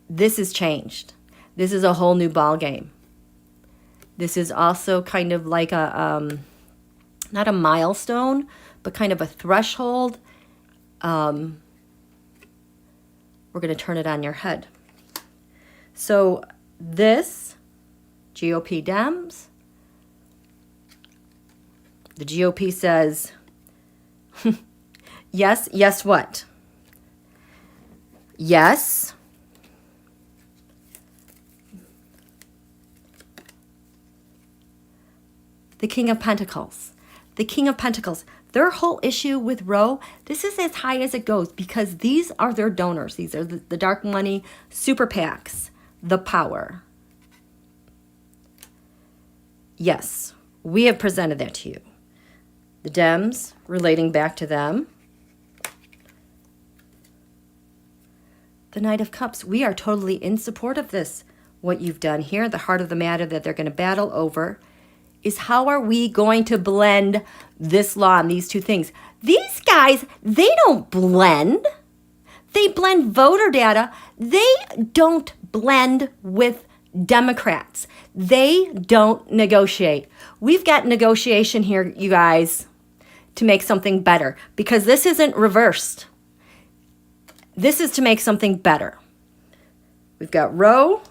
This has changed. This is a whole new ball game. This is also kind of like a, not a milestone, but kind of a threshold. We're going to turn it on your head. So this, GOP Dems, the GOP says, yes, what? Yes. The King of Pentacles. The King of Pentacles. Their whole issue with Roe, this is as high as it goes because these are their donors. These are the dark money, super PACs, the power. Yes, we have presented that to you. The Dems, relating back to them. The Knight of Cups, we are totally in support of this. What you've done here, the heart of the matter that they're going to battle over is how are we going to blend this law and these two things. These guys, they don't blend. They blend voter data. They don't blend with Democrats. They don't negotiate. We've got negotiation here, you guys, to make something better because this isn't reversed. This is to make something better. We've got Roe.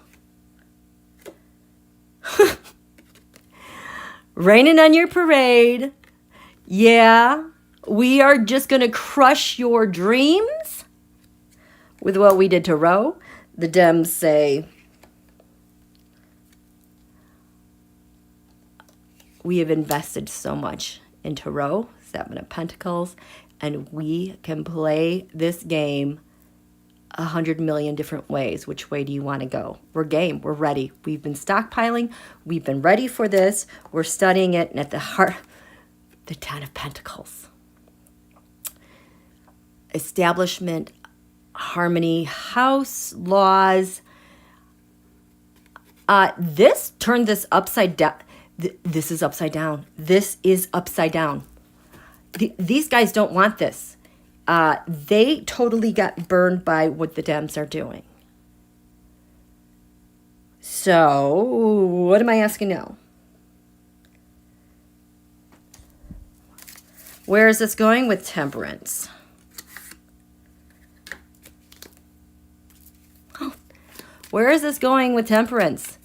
Raining on your parade. Yeah, we are just going to crush your dreams with what we did to Roe. The Dems say, we have invested so much into Roe, Seven of Pentacles, and we can play this game 100 million different ways. Which way do you want to go? We're game. We're ready. We've been stockpiling. We've been ready for this. We're studying it. And at the heart, the Ten of Pentacles. Establishment, harmony, house, laws. This turned this upside down. This is upside down. This is upside down. These guys don't want this. They totally got burned by what the Dems are doing. So, what am I asking now? Where is this going with Temperance? Where is this going with Temperance?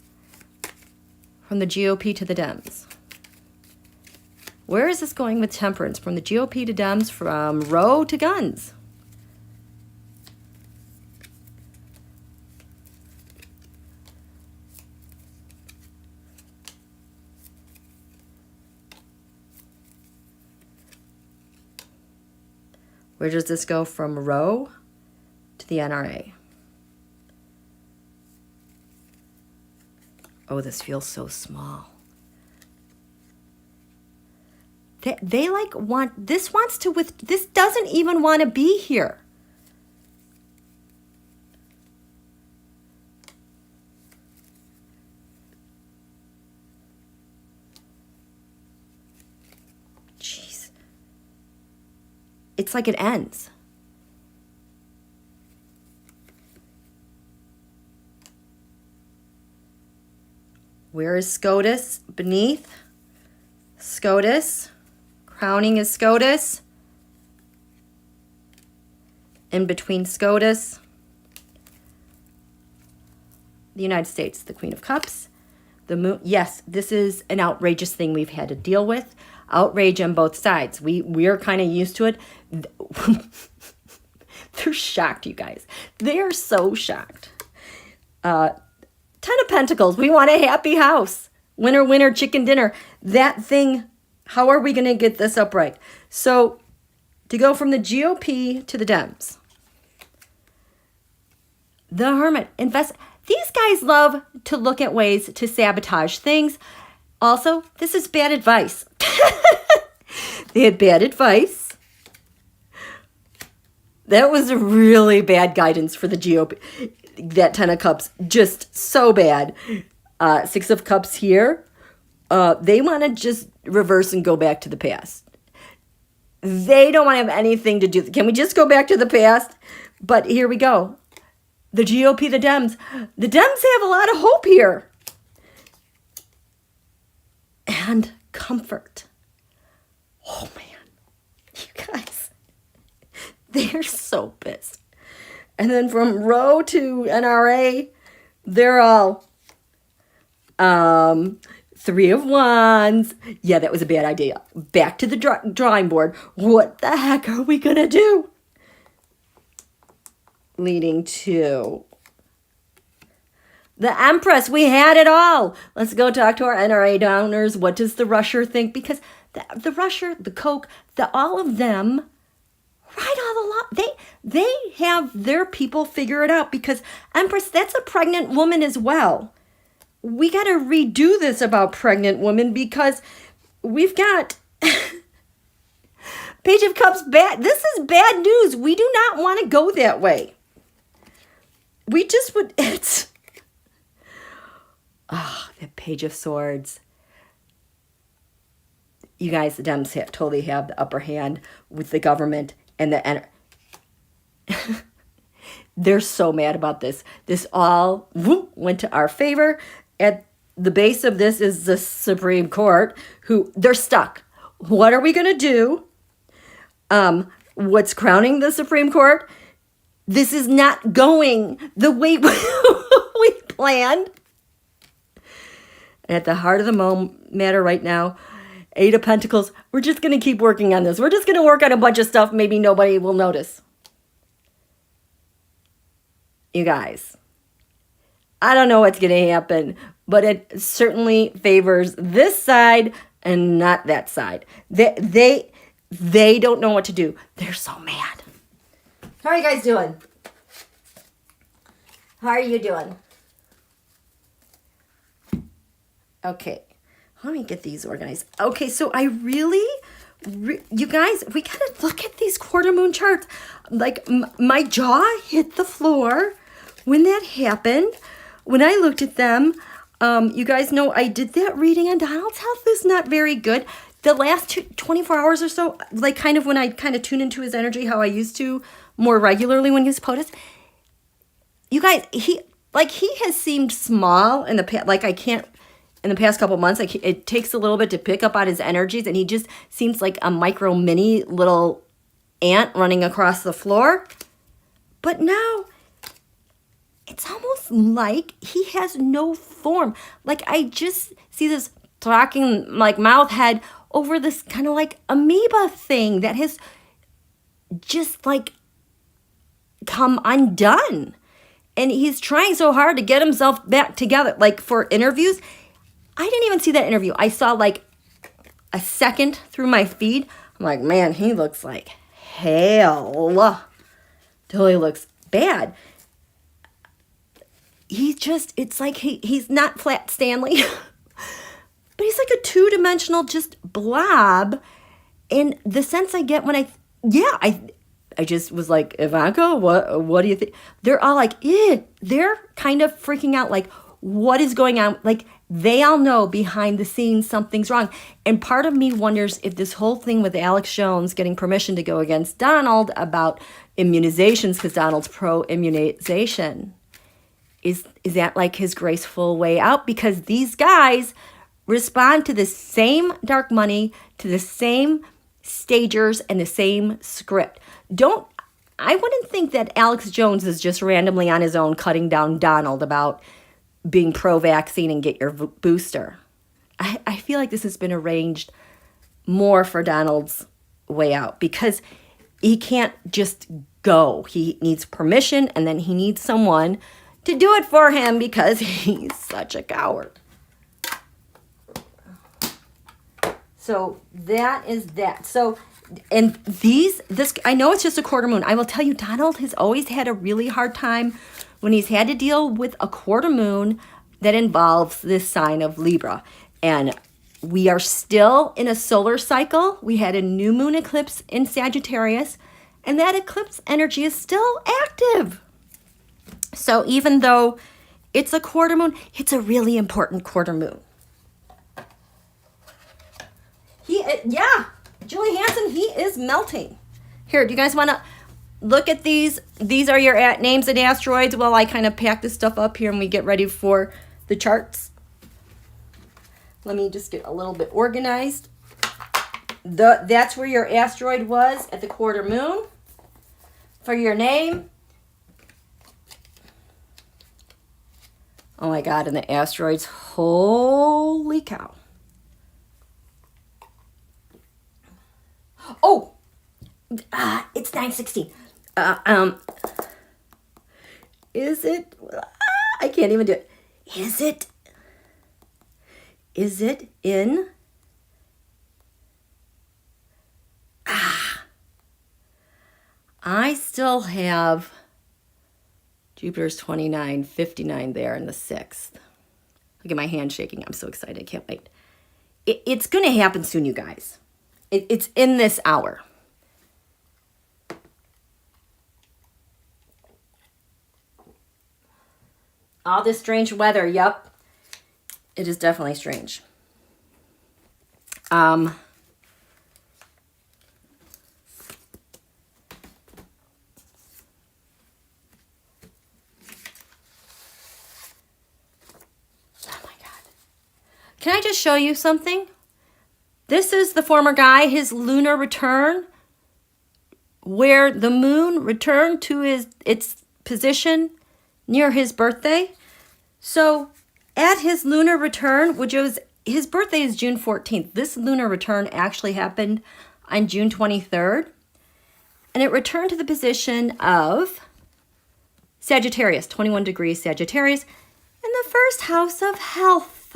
From the GOP to the Dems. Where is this going with Temperance? From the GOP to Dems, from Roe to guns. Where does this go from Roe to the NRA? Oh, this feels so small. They like want, this wants to, this doesn't even want to be here. Jeez. It's like it ends. Where is SCOTUS? Beneath. SCOTUS. Crowning is SCOTUS. In between SCOTUS. the United States, the Queen of Cups, the Moon. Yes, this is an outrageous thing we've had to deal with. Outrage on both sides. We're kind of used to it. They're shocked, you guys. They are so shocked. 10 of Pentacles. We want a happy house. Winner, winner, chicken dinner. That thing, how are we going to get this upright? So, to go from the GOP to the Dems. The Hermit. Invest. These guys love to look at ways to sabotage things. Also, this is bad advice. They had bad advice. That was really bad guidance for the GOP. That 10 of Cups, just so bad. 6 of Cups here. They want to just reverse and go back to the past. They don't want to have anything to do. Can we just go back to the past? But here we go. The GOP, the Dems. The Dems have a lot of hope here. And comfort. Oh, man. You guys. They're so pissed. And then from ROE to NRA, they're all 3 of Wands. Yeah, that was a bad idea. Back to the drawing board. What the heck are we going to do? Leading to the Empress. We had it all. Let's go talk to our NRA donors. What does the Rusher think? Because the Rusher, the Koch, all of them write all the law. They have their people figure it out, because Empress, that's a pregnant woman as well. We got to redo this about pregnant women, because we've got Page of Cups bad. This is bad news. We do not want to go that way. We just would, it's, the Page of Swords. You guys, the Dems totally have the upper hand with the government and the, they're so mad about this. This all went to our favor. At the base of this is the Supreme Court, who, they're stuck. What are we going to do? What's crowning the Supreme Court? This is not going the way we planned. At the heart of the matter right now, 8 of Pentacles, we're just going to keep working on this. We're just going to work on a bunch of stuff maybe nobody will notice. You guys, I don't know what's going to happen, but it certainly favors this side and not that side. They don't know what to do. They're so mad. How are you guys doing? How are you doing? Okay. Let me get these organized. Okay, so I really, you guys, we got to look at these quarter moon charts. Like, my jaw hit the floor when that happened. When I looked at them, you guys know I did that reading on Donald's health is not very good. The last 24 hours or so, like kind of when I kind of tune into his energy, how I used to more regularly when he was POTUS. You guys, he has seemed small in the past, like I can't, in the past couple months, like it takes a little bit to pick up on his energies, and he just seems like a micro mini little ant running across the floor. But now it's almost like he has no form. Like I just see this talking like mouth head over this kind of like amoeba thing that has just like come undone. And he's trying so hard to get himself back together. Like for interviews, I didn't even see that interview. I saw like a second through my feed. I'm like, man, he looks like hell. Totally looks bad. He just, it's like he's not Flat Stanley. But he's like a two-dimensional just blob. And the sense I get when I just was like, Ivanka, what do you think? They're all like, they're kind of freaking out, like, what is going on? Like, they all know behind the scenes something's wrong. And part of me wonders if this whole thing with Alex Jones getting permission to go against Donald about immunizations, because Donald's pro-immunization, is that like his graceful way out? Because these guys respond to the same dark money, to the same stagers and the same script. I wouldn't think that Alex Jones is just randomly on his own cutting down Donald about being pro-vaccine and get your booster. I feel like this has been arranged more for Donald's way out because he can't just go. He needs permission, and then he needs someone to do it for him because he's such a coward. So that is that. So, and this, I know it's just a quarter moon. I will tell you, Donald has always had a really hard time when he's had to deal with a quarter moon that involves this sign of Libra. And we are still in a solar cycle. We had a new moon eclipse in Sagittarius, and that eclipse energy is still active. So even though it's a quarter moon, it's a really important quarter moon. Julie Hansen, he is melting. Here, do you guys want to look at these? These are your names and asteroids while I kind of pack this stuff up here and we get ready for the charts. Let me just get a little bit organized. That's where your asteroid was at the quarter moon for your name. Oh my God, and the asteroids, holy cow. Oh, it's 9:16. Is it? I can't even do it. Is it in? I still have Jupiter's 29:59 there in the 6th. Look at my hand shaking. I'm so excited. I can't wait. It's going to happen soon, you guys. It's in this hour. All this strange weather. Yep. It is definitely strange. Oh my God. Can I just show you something? This is the former guy, his lunar return, where the moon returned to its position near his birthday. So at his lunar return, which was, his birthday is June 14th. This lunar return actually happened on June 23rd. And it returned to the position of Sagittarius, 21 degrees Sagittarius, in the first house of health.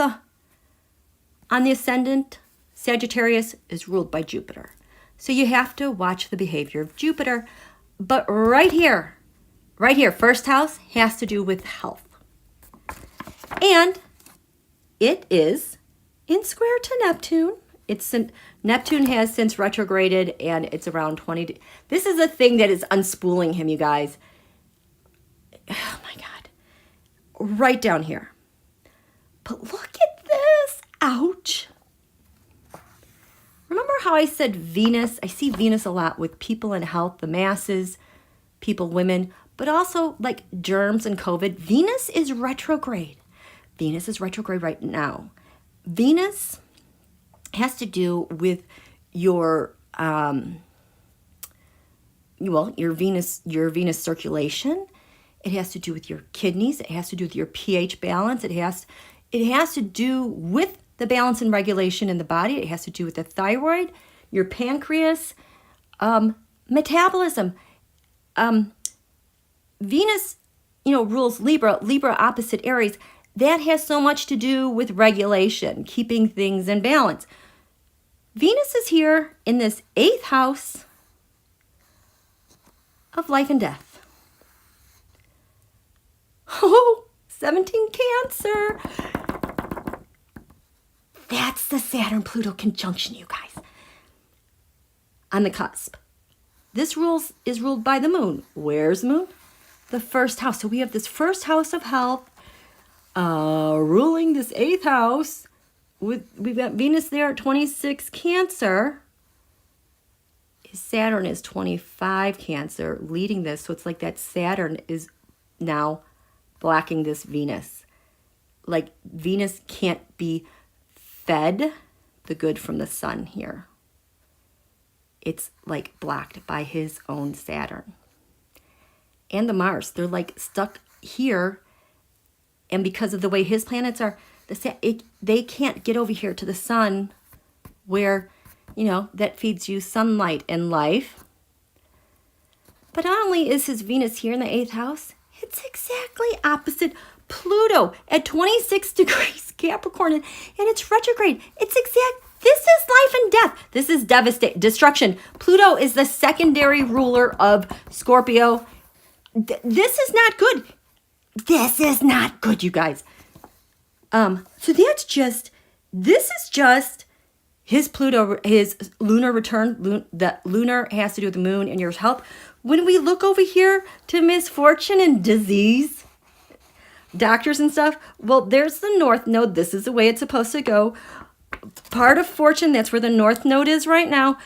On the ascendant, Sagittarius is ruled by Jupiter. So you have to watch the behavior of Jupiter. But right here, first house has to do with health. And it is in square to Neptune. Neptune has since retrograded, and it's around 20. This is a thing that is unspooling him, you guys. Oh my God. Right down here. But look at this. Ouch. Remember how I said Venus? I see Venus a lot with people in health, the masses, people, women, but also like germs and COVID. Venus is retrograde. Venus is retrograde right now. Venus has to do with your your Venus circulation. It has to do with your kidneys. It has to do with your pH balance. It has to do with the balance and regulation in the body. It has to do with the thyroid, your pancreas, metabolism. Venus, rules Libra opposite Aries. That has so much to do with regulation, keeping things in balance. Venus is here in this 8th house of life and death. Oh, 17 Cancer. That's the Saturn-Pluto conjunction, you guys. On the cusp. This is ruled by the moon. Where's the moon? The first house. So we have this first house of health ruling this 8th house. We've got Venus there at 26 Cancer. Saturn is 25 Cancer, leading this. So it's like that Saturn is now blocking this Venus. Like Venus can't be fed the good from the sun here. It's like blocked by his own Saturn. And the Mars, they're like stuck here And because of the way his planets are, they can't get over here to the sun where, you know, that feeds you sunlight and life. But not only is his Venus here in the 8th house, it's exactly opposite Pluto at 26 degrees Capricorn, and it's retrograde. It's this is life and death. This is destruction. Pluto is the secondary ruler of Scorpio. This is not good. This is not good, you guys. So this is just his Pluto, his lunar return. The lunar has to do with the moon and your health. When we look over here to misfortune and disease, doctors and stuff, well, there's the North Node. This is the way it's supposed to go. Part of fortune, that's where the North Node is right now.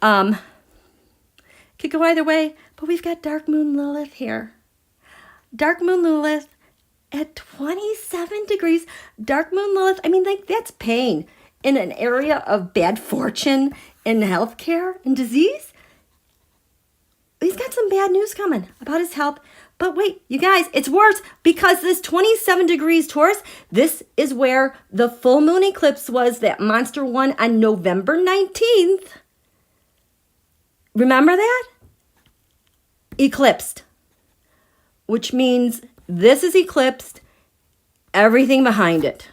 Could go either way, but we've got Dark Moon Lilith here. Dark Moon Lilith at 27 degrees. Dark Moon Lilith, I mean, like, that's pain in an area of bad fortune in healthcare and disease. He's got some bad news coming about his health. But wait, you guys, it's worse because this 27 degrees Taurus, this is where the full moon eclipse was, that monster one on November 19th. Remember that? Eclipsed. Which means this is eclipsed, everything behind it.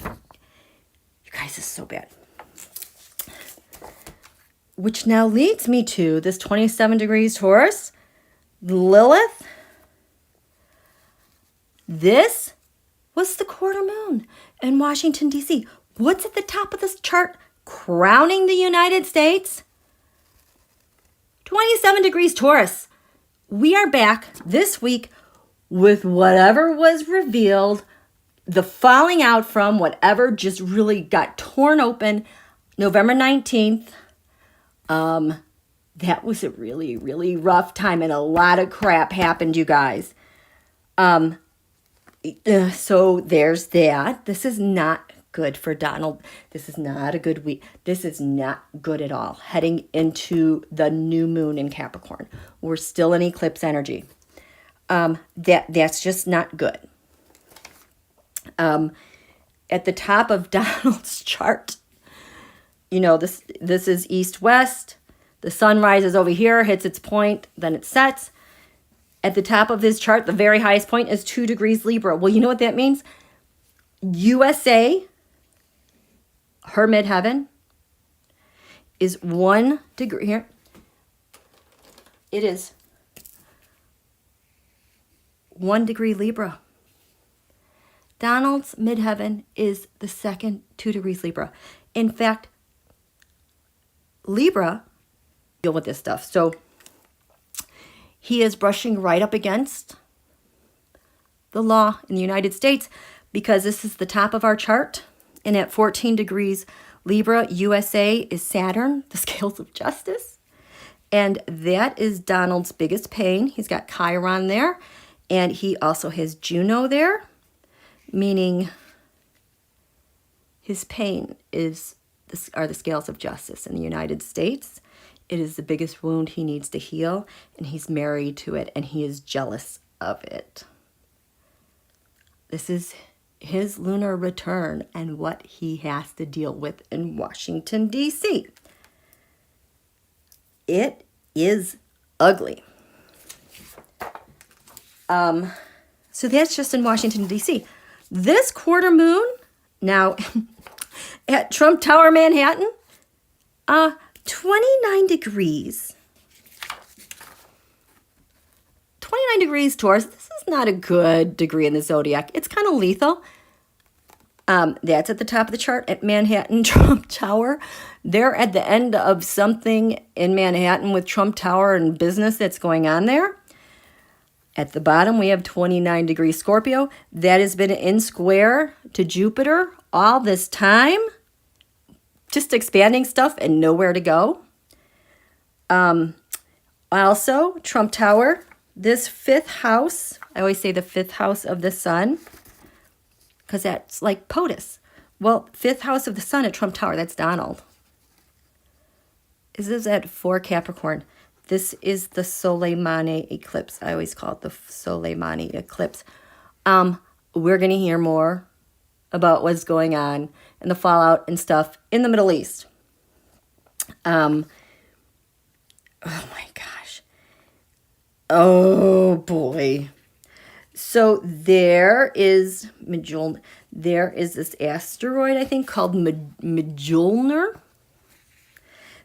You guys, this is so bad. Which now leads me to this 27 degrees Taurus, Lilith. This was the quarter moon in Washington, D.C. What's at the top of this chart crowning the United States? 27 degrees Taurus. We are back this week with whatever was revealed, the falling out from whatever just really got torn open November 19th. That was a really, really rough time, and a lot of crap happened, you guys. So there's that. This is not good for Donald. This is not a good week. This is not good at all. Heading into the new moon in Capricorn. We're still in eclipse energy. That's just not good. At the top of Donald's chart, you know, this is east-west. The sun rises over here, hits its point, then it sets. At the top of his chart, the very highest point is 2 degrees Libra. Well, you know what that means? USA, her midheaven, is 1 degree here. It is 1 degree Libra. Donald's midheaven is the second 2 degrees Libra. In fact, Libra deal with this stuff. So he is brushing right up against the law in the United States because this is the top of our chart. And at 14 degrees Libra, USA is Saturn, the scales of justice. And that is Donald's biggest pain. He's got Chiron there. And he also has Juno there, meaning his pain are the scales of justice in the United States. It is the biggest wound he needs to heal, and he's married to it, and he is jealous of it. This is his lunar return and what he has to deal with in Washington, D.C. It is ugly. So that's just in Washington, D.C. This quarter moon, now at Trump Tower, Manhattan, 29 degrees. 29 degrees Taurus. This is not a good degree in the zodiac. It's kind of lethal. That's at the top of the chart at Manhattan, Trump Tower. They're at the end of something in Manhattan with Trump Tower and business that's going on there. At the bottom, we have 29 degrees Scorpio. That has been in square to Jupiter all this time. Just expanding stuff and nowhere to go. Also, Trump Tower, this 5th house. I always say the 5th house of the sun because that's like POTUS. Well, 5th house of the sun at Trump Tower, that's Donald. This is at 4 Capricorn. This is the Soleimani eclipse. I always call it the Soleimani eclipse. we're going to hear more about what's going on and the fallout and stuff in the Middle East. Oh my gosh. Oh boy. So there is this asteroid, I think, called Mjolnir.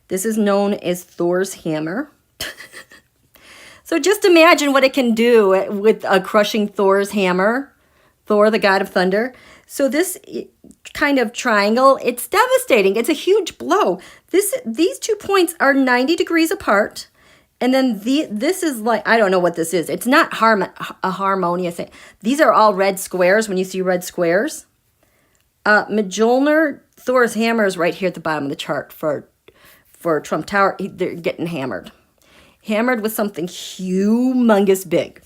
This is known as Thor's hammer. So just imagine what it can do with a crushing Thor's hammer. Thor, the god of thunder. So this kind of triangle, it's devastating. It's a huge blow. These 2 points are 90 degrees apart. And then this is like, I don't know what this is. It's not a harmonious thing. These are all red squares when you see red squares. Mjolnir, Thor's hammer is right here at the bottom of the chart for Trump Tower. They're getting hammered. Hammered with something humongous big.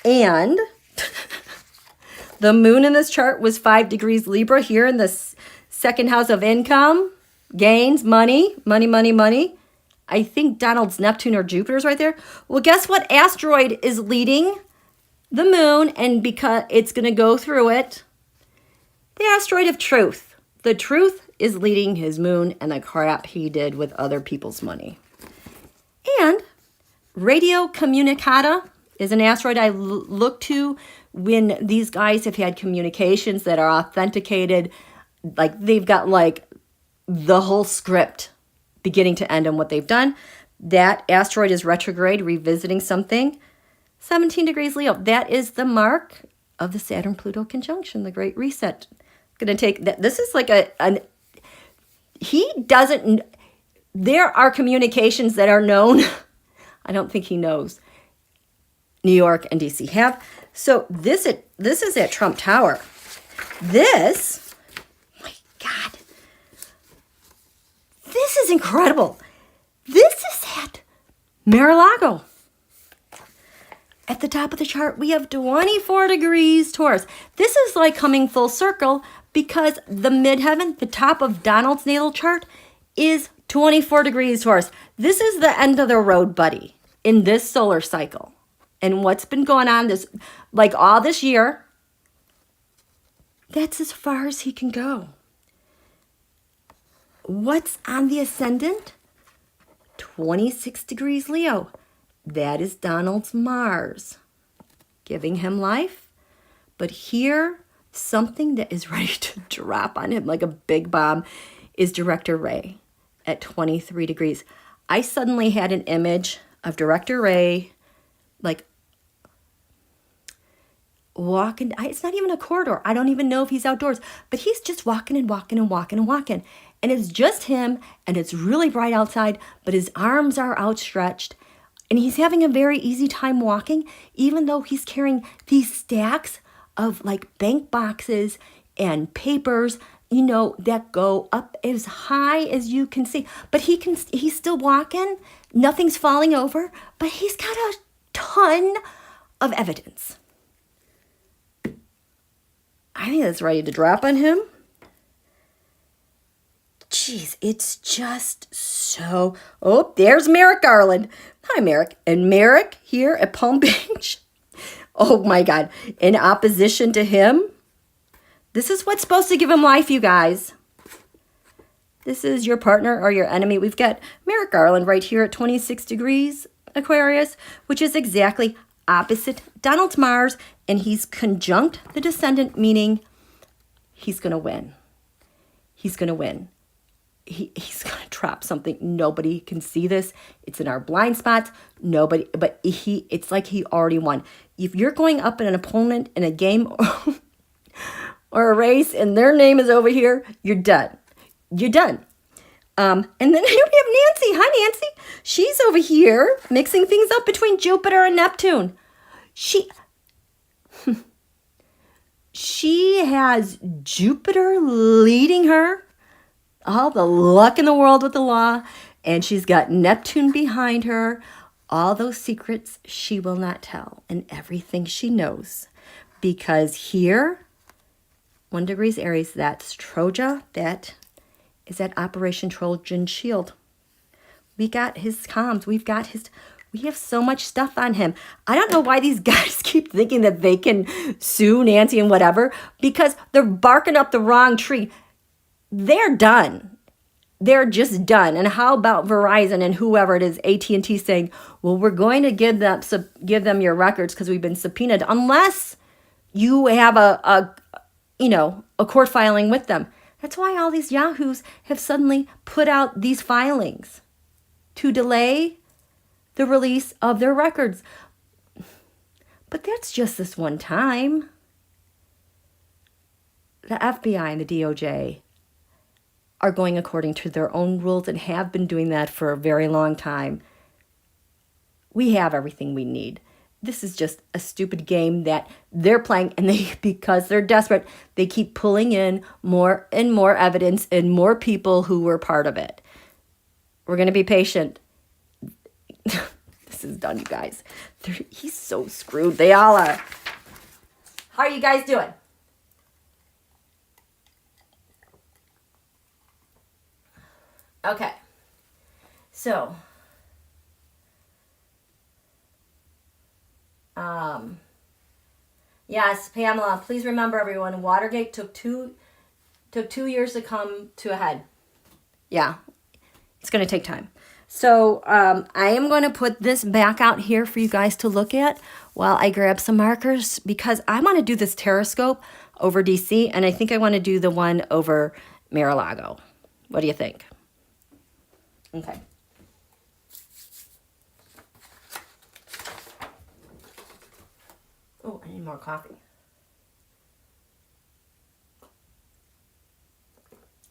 And the moon in this chart was 5 degrees Libra here in the second house of income, gains, money. I think Donald's Neptune or Jupiter is right there. Well, guess what asteroid is leading the moon, and because it's going to go through it? The asteroid of truth. The truth is leading his moon and the crap he did with other people's money. And radio communicata is an asteroid I look to when these guys have had communications that are authenticated. Like they've got like the whole script beginning to end on what they've done. That asteroid is retrograde, revisiting something. 17 degrees Leo. That is the mark of the Saturn-Pluto conjunction, the Great Reset. Going to take that. This is like he doesn't, there are communications that are known. I don't think he knows. New York and DC have. So this is at Trump Tower. This, my God. This is incredible. This is at Mar-a-Lago. At the top of the chart, we have 24 degrees Taurus. This is like coming full circle because the midheaven, the top of Donald's natal chart, is 24 degrees Taurus. This is the end of the road, buddy, in this solar cycle. And what's been going on like all this year, that's as far as he can go. What's on the ascendant? 26 degrees Leo. That is Donald's Mars, giving him life. But here, something that is ready to drop on him like a big bomb is Director Ray at 23 degrees. I suddenly had an image of Director Ray like walking. It's not even a corridor. I don't even know if he's outdoors, but he's just walking and walking and walking and walking. And it's just him, and it's really bright outside, but his arms are outstretched, and he's having a very easy time walking, even though he's carrying these stacks of like bank boxes and papers, you know, that go up as high as you can see. But he's still walking. Nothing's falling over, but he's got a ton of evidence. I think that's ready to drop on him. Jeez, it's just so... Oh, there's Merrick Garland. Hi, Merrick. And Merrick here at Palm Beach. Oh, my God. In opposition to him. This is what's supposed to give him life, you guys. This is your partner or your enemy. We've got Merrick Garland right here at 26 degrees Aquarius, which is exactly opposite Donald Mars. And he's conjunct the descendant, meaning he's going to win. He's going to win. He's going to drop something. Nobody can see this. It's in our blind spots. Nobody, but it's like he already won. If you're going up in an opponent in a game or a race and their name is over here, you're done. You're done. And then here we have Nancy. Hi, Nancy. She's over here mixing things up between Jupiter and Neptune. She has Jupiter leading her. All the luck in the world with the law. And she's got Neptune behind her. All those secrets she will not tell. And everything she knows. Because here, 1 degrees Aries, that's Troja. That is at Operation Trojan Shield. We got his comms. We've got his We have so much stuff on him. I don't know why these guys keep thinking that they can sue Nancy and whatever, because they're barking up the wrong tree. They're done. They're just done. And how about Verizon and whoever it is, AT&T, saying, well, we're going to give them your records because we've been subpoenaed, unless you have a court filing with them. That's why all these yahoos have suddenly put out these filings to delay the release of their records. But that's just this one time. The FBI and the DOJ are going according to their own rules and have been doing that for a very long time. We have everything we need. This is just a stupid game that they're playing, and because they're desperate, they keep pulling in more and more evidence and more people who were part of it. We're going to be patient. This is done, you guys. He's so screwed. They all are. How are you guys doing? Okay. So, yes, Pamela, please remember, everyone, Watergate took two years to come to a head. Yeah, it's going to take time. So I am going to put this back out here for you guys to look at while I grab some markers, because I want to do this Terrascope over DC, and I think I want to do the one over Mar-a-Lago. What do you think? Okay. Oh, I need more coffee.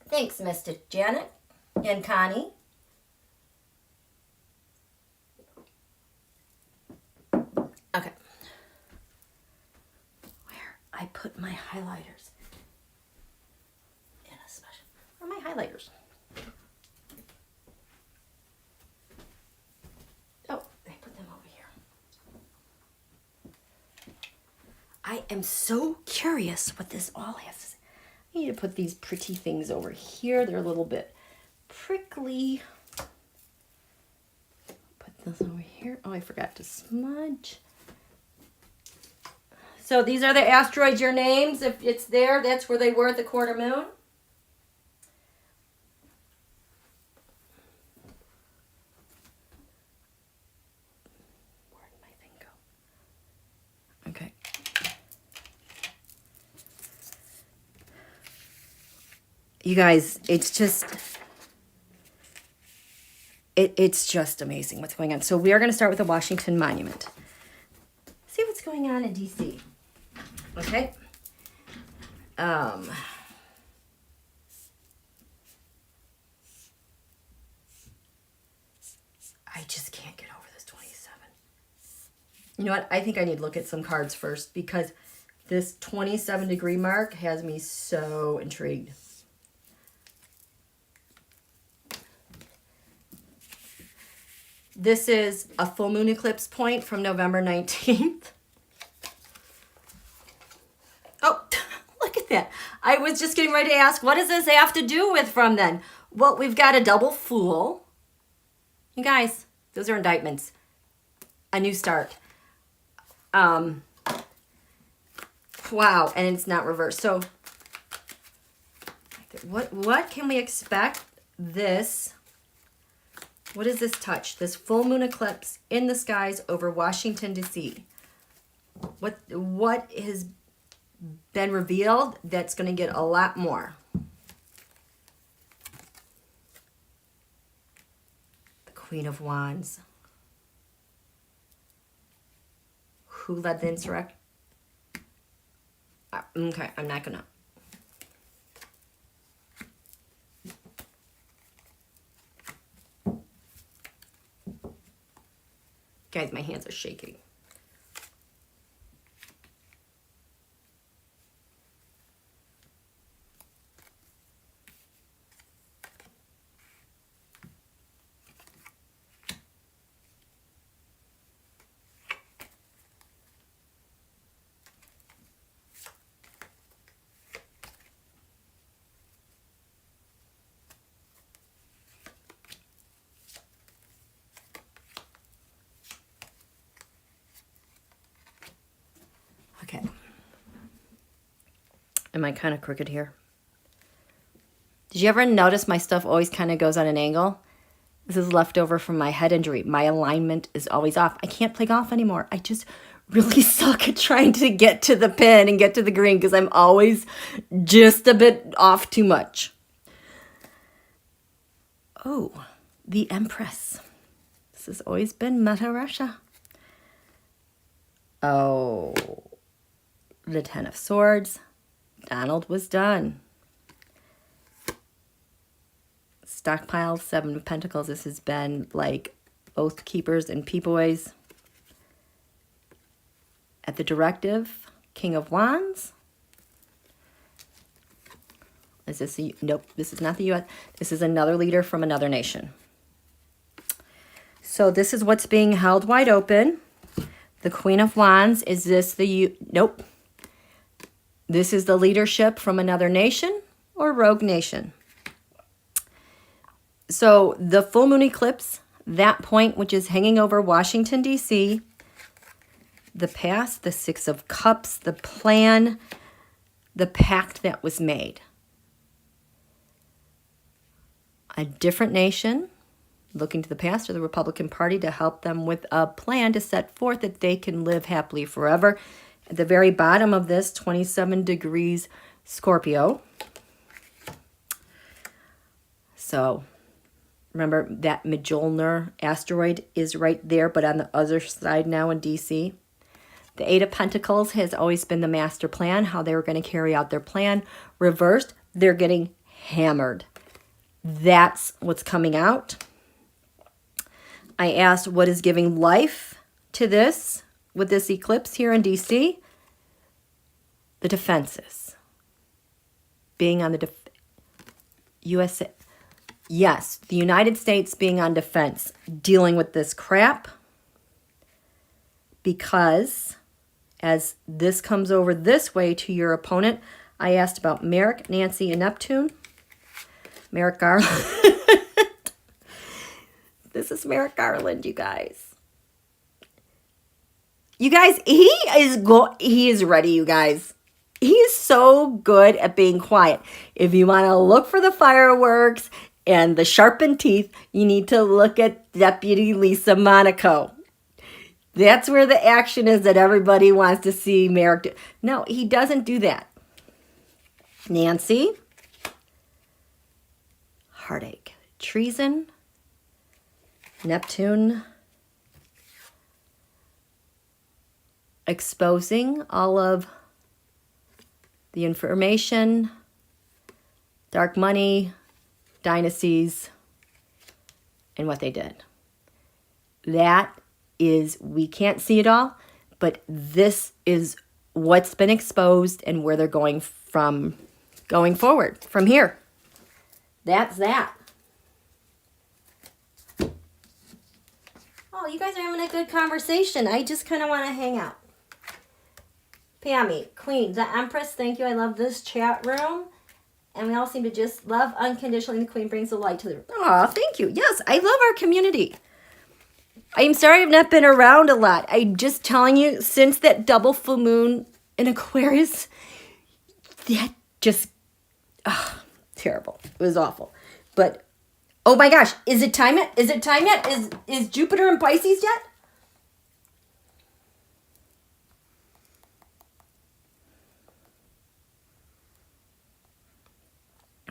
Thanks, Mr. Janet and Connie. Okay. Where I put my highlighters in a special. Where are my highlighters? Oh, I put them over here. I am so curious what this all has to say. I need to put these pretty things over here. They're a little bit prickly. Put this over here. Oh, I forgot to smudge. So these are the asteroids, your names. If it's there, that's where they were at the quarter moon. Where did my thing go? Okay. You guys, it's just amazing what's going on. So we are going to start with the Washington Monument. See what's going on in DC. Okay. I just can't get over this 27. You know what? I think I need to look at some cards first, because this 27-degree mark has me so intrigued. This is a full moon eclipse point from November 19th. Oh, look at that. I was just getting ready to ask, what does this have to do with from then? Well, we've got a double fool. You guys, those are indictments. A new start. Wow, and it's not reversed. So, what can we expect this? What is this touch? This full moon eclipse in the skies over Washington, D.C. What has been revealed that's going to get a lot more? The Queen of Wands. Who led the insurrection? Okay, I'm not going to. Guys, my hands are shaking. Am I kind of crooked here? Did you ever notice my stuff always kind of goes on an angle? This is leftover from my head injury. My alignment is always off. I can't play golf anymore. I just really suck at trying to get to the pin and get to the green because I'm always just a bit off too much. Oh, the Empress. This has always been Meta Russia. Oh, the Ten of Swords. Donald was done. Stockpile, Seven of Pentacles. This has been like Oath Keepers and Peepoys. At the Directive, King of Wands. Is this a, nope, this is not the U.S. This is another leader from another nation. So this is what's being held wide open. The Queen of Wands. Is this the nope. This is the leadership from another nation or rogue nation. So the full moon eclipse, that point which is hanging over Washington, D.C., the past, the Six of Cups, the plan, the pact that was made. A different nation looking to the past or the Republican Party to help them with a plan to set forth that they can live happily forever. At the very bottom of this, 27 degrees Scorpio. So remember that Majolner asteroid is right there, but on the other side now in DC. The Eight of Pentacles has always been the master plan, how they were going to carry out their plan. Reversed, they're getting hammered. That's what's coming out. I asked what is giving life to this with this eclipse here in DC. The defenses. Being on the USA. Yes, the United States being on defense, dealing with this crap, because as this comes over this way to your opponent, I asked about Merrick, Nancy, and Neptune. Merrick Garland. This is Merrick Garland, you guys. You guys, he is ready, you guys. He is so good at being quiet. If you want to look for the fireworks and the sharpened teeth, you need to look at Deputy Lisa Monaco. That's where the action is that everybody wants to see Merrick do. No, he doesn't do that. Nancy. Heartache. Treason. Neptune. Exposing all of the information. Dark money. Dynasties. And what they did. That is, we can't see it all, but this is what's been exposed and where they're going forward from here. That's that. Oh, you guys are having a good conversation. I just kind of want to hang out. Pammy, Queen, the Empress, thank you. I love this chat room. And we all seem to just love unconditionally. The Queen brings the light to the room. Aw, thank you. Yes, I love our community. I'm sorry I've not been around a lot. I'm just telling you, since that double full moon in Aquarius, that just, terrible. It was awful. But, oh my gosh, is it time yet? Is it time yet? Is Jupiter in Pisces yet?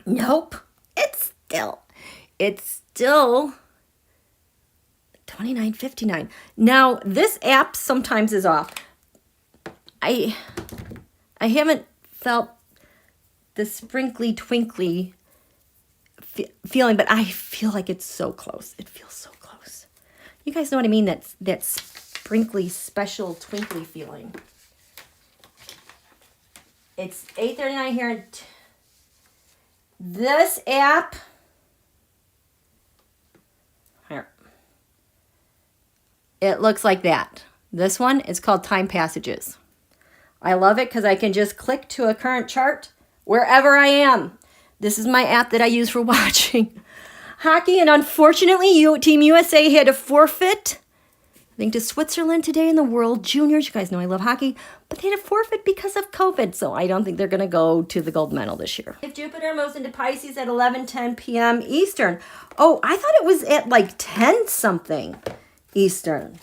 Nope. It's still 29:59. Now, this app sometimes is off. I haven't felt the sprinkly twinkly feeling, but I feel like it's so close. It feels so close. You guys know what I mean? That sprinkly, special, twinkly feeling. It's 8:39 here. And this app, here, it looks like that. This one is called Time Passages. I love it because I can just click to a current chart wherever I am. This is my app that I use for watching hockey, and unfortunately, Team USA had to forfeit think to Switzerland today in the World Juniors. You guys know I love hockey, but they had a forfeit because of COVID, so I don't think they're going to go to the gold medal this year. If Jupiter moves into Pisces at 11:10 p.m. Eastern. Oh, I thought it was at like 10 something Eastern.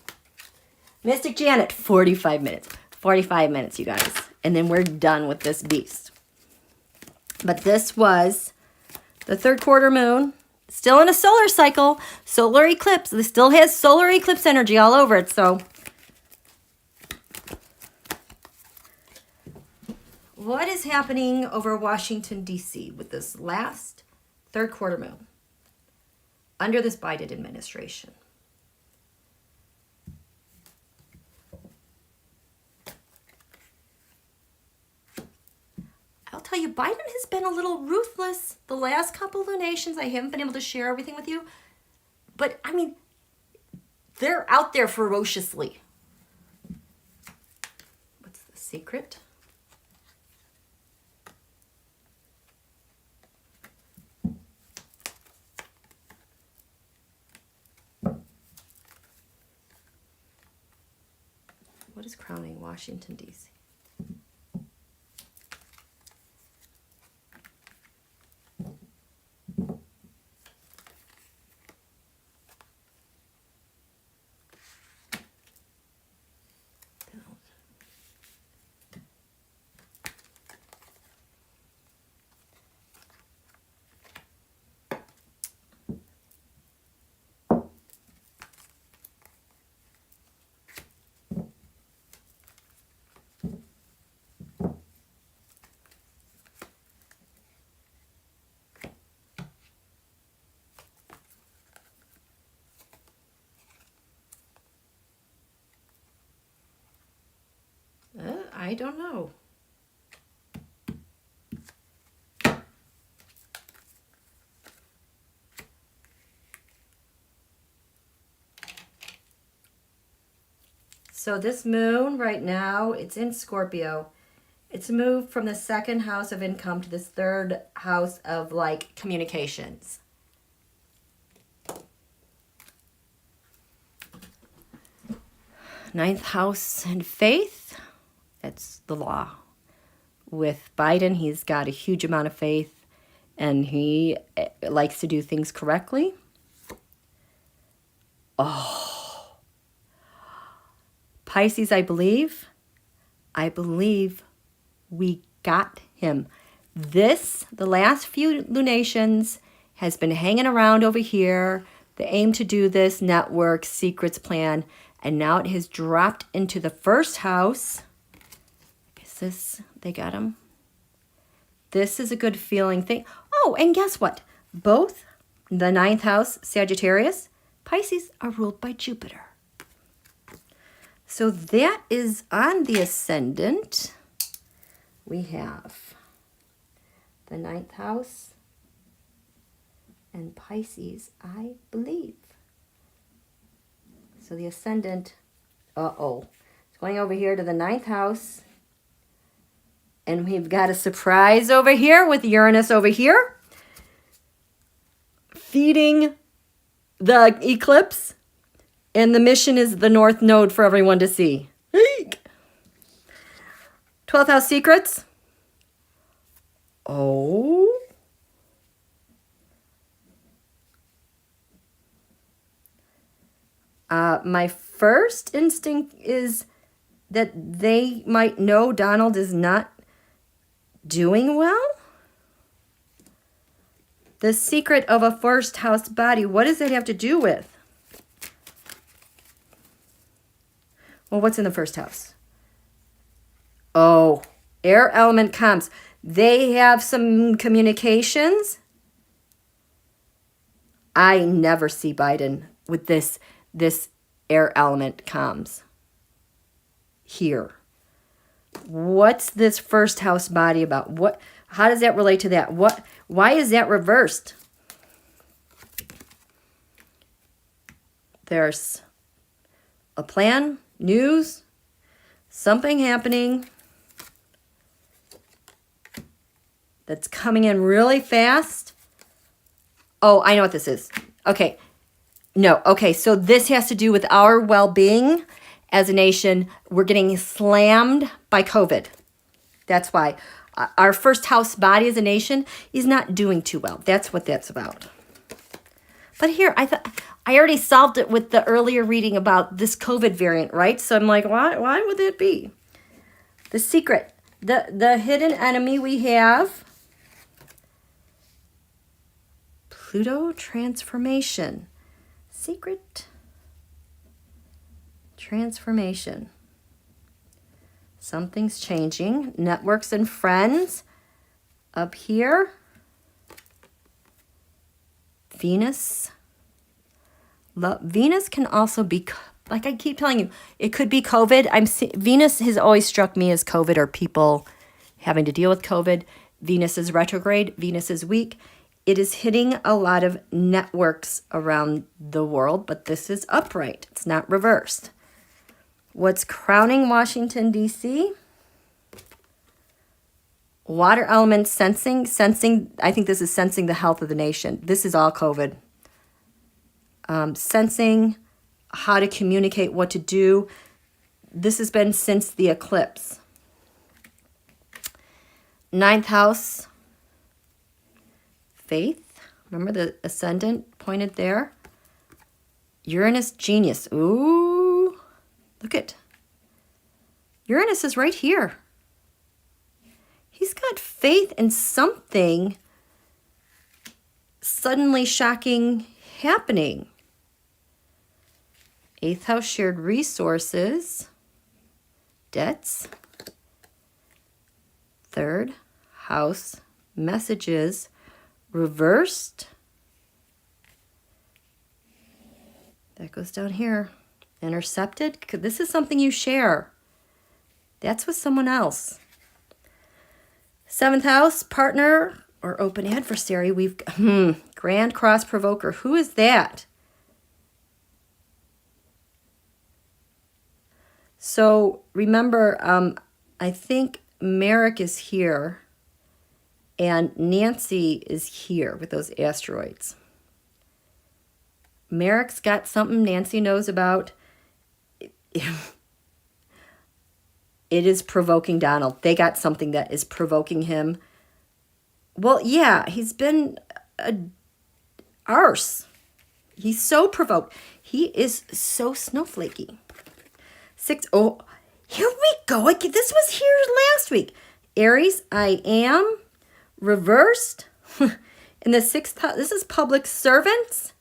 Mystic Janet, 45 minutes. 45 minutes, you guys. And then we're done with this beast. But this was the third quarter moon. Still in a solar cycle, solar eclipse. This still has solar eclipse energy all over it. So what is happening over Washington, D.C. with this last third quarter moon under this Biden administration? I'll tell you, Biden has been a little ruthless the last couple of lunations. I haven't been able to share everything with you. But, I mean, they're out there ferociously. What's the secret? What is crowning Washington, D.C.? I don't know. So this moon right now, it's in Scorpio. It's moved from the second house of income to this third house of like communications. Ninth house and faith. That's the law. With Biden, he's got a huge amount of faith and he likes to do things correctly. Oh. Pisces, I believe we got him. The last few lunations has been hanging around over here. The aim to do this, network, secrets plan, and now it has dropped into the first house. This, they got him. This is a good feeling thing. Oh, and guess what? Both the ninth house, Sagittarius, Pisces are ruled by Jupiter. So that is on the ascendant. We have the ninth house and Pisces, I believe. So the ascendant, it's going over here to the ninth house. And we've got a surprise over here with Uranus over here. Feeding the eclipse. And the mission is the North Node for everyone to see. 12th house secrets. Oh. My first instinct is that they might know Donald is not doing well. The secret of a first house body. What does that have to do with? Well, what's in the first house? Oh, air element comms. They have some communications. I never see Biden with this air element comms here. What's this first house body about? How does that relate to that? Why is that reversed? There's a plan, news, something happening that's coming in really fast. Oh, I know what this is. Okay. No, okay, so this has to do with our well-being as a nation. We're getting slammed by COVID. That's why our first house body as a nation is not doing too well. That's what that's about. But here, I thought I already solved it with the earlier reading about this COVID variant, right? So I'm like, why would it be? The secret, the hidden enemy we have, Pluto transformation. Secret transformation. Something's changing. Networks and friends up here. Venus. Venus can also be, like I keep telling you, it could be COVID. Venus has always struck me as COVID, or people having to deal with COVID. Venus is retrograde. Venus is weak. It is hitting a lot of networks around the world, but this is upright. It's not reversed. What's crowning Washington, D.C.? Water element sensing. I think this is sensing the health of the nation. This is all COVID. Sensing how to communicate, what to do. This has been since the eclipse. Ninth house. Faith. Remember the ascendant pointed there? Uranus genius. Ooh. Look at Uranus is right here. He's got faith in something suddenly shocking happening. Eighth house, shared resources, debts. Third house, messages, reversed. That goes down here. Intercepted. This is something you share. That's with someone else. Seventh house, partner or open adversary. We've Grand Cross Provoker. Who is that? So remember, I think Merrick is here and Nancy is here with those asteroids. Merrick's got something Nancy knows about. It is provoking Donald. They got something that is provoking him. Well, yeah, he's been a arse. He's so provoked. He is so snowflakey. Oh, here we go. This was here last week. Aries, I am. Reversed. In the sixth house, this is public servants.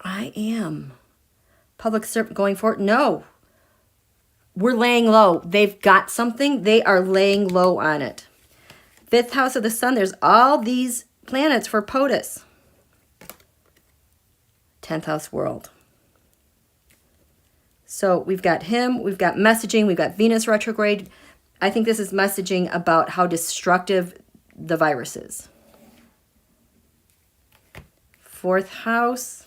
I am. Public servant going forward. No. We're laying low. They've got something. They are laying low on it. Fifth house of the sun. There's all these planets for POTUS. 10th house world. So we've got him. We've got messaging. We've got Venus retrograde. I think this is messaging about how destructive the virus is. Fourth house.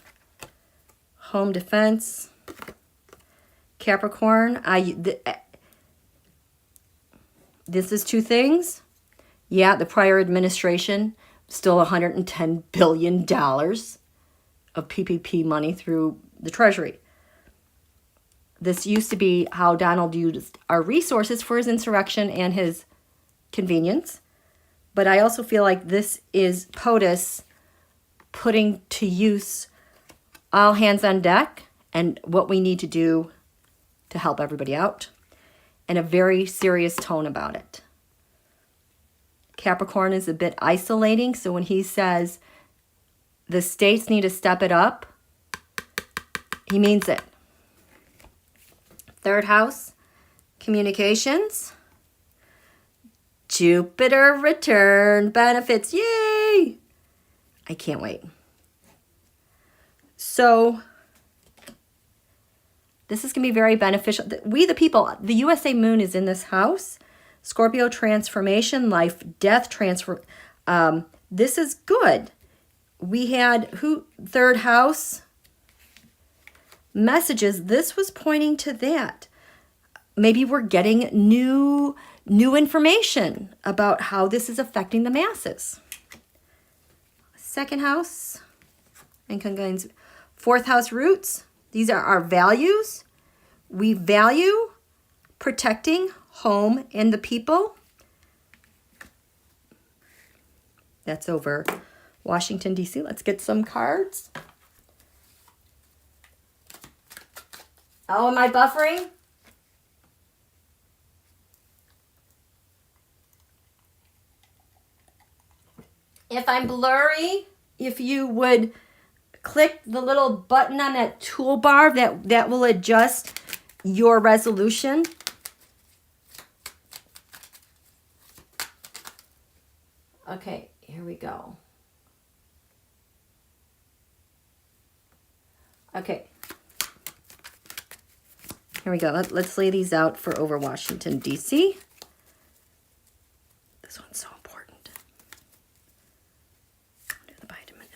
Home defense. Capricorn. This is two things. Yeah, the prior administration stole $110 billion of PPP money through the Treasury. This used to be how Donald used our resources for his insurrection and his convenience. But I also feel like this is POTUS putting to use all hands on deck and what we need to do to help everybody out, and a very serious tone about it. Capricorn is a bit isolating, so when he says the states need to step it up, he means it. Third house, communications. Jupiter return benefits. Yay! I can't wait. So this is going to be very beneficial. We, the people, the USA moon is in this house. Scorpio transformation, life, death transfer. This is good. We had third house messages. This was pointing to that. Maybe we're getting new information about how this is affecting the masses. Second house, and combines fourth house roots. These are our values. We value protecting home and the people. That's over Washington, D.C. Let's get some cards. Oh, am I buffering? If I'm blurry, if you would click the little button on that toolbar, that will adjust your resolution. Okay, here we go. Okay. Here we go. Let's lay these out for over Washington, D.C. This one's so important. Do the vitamin.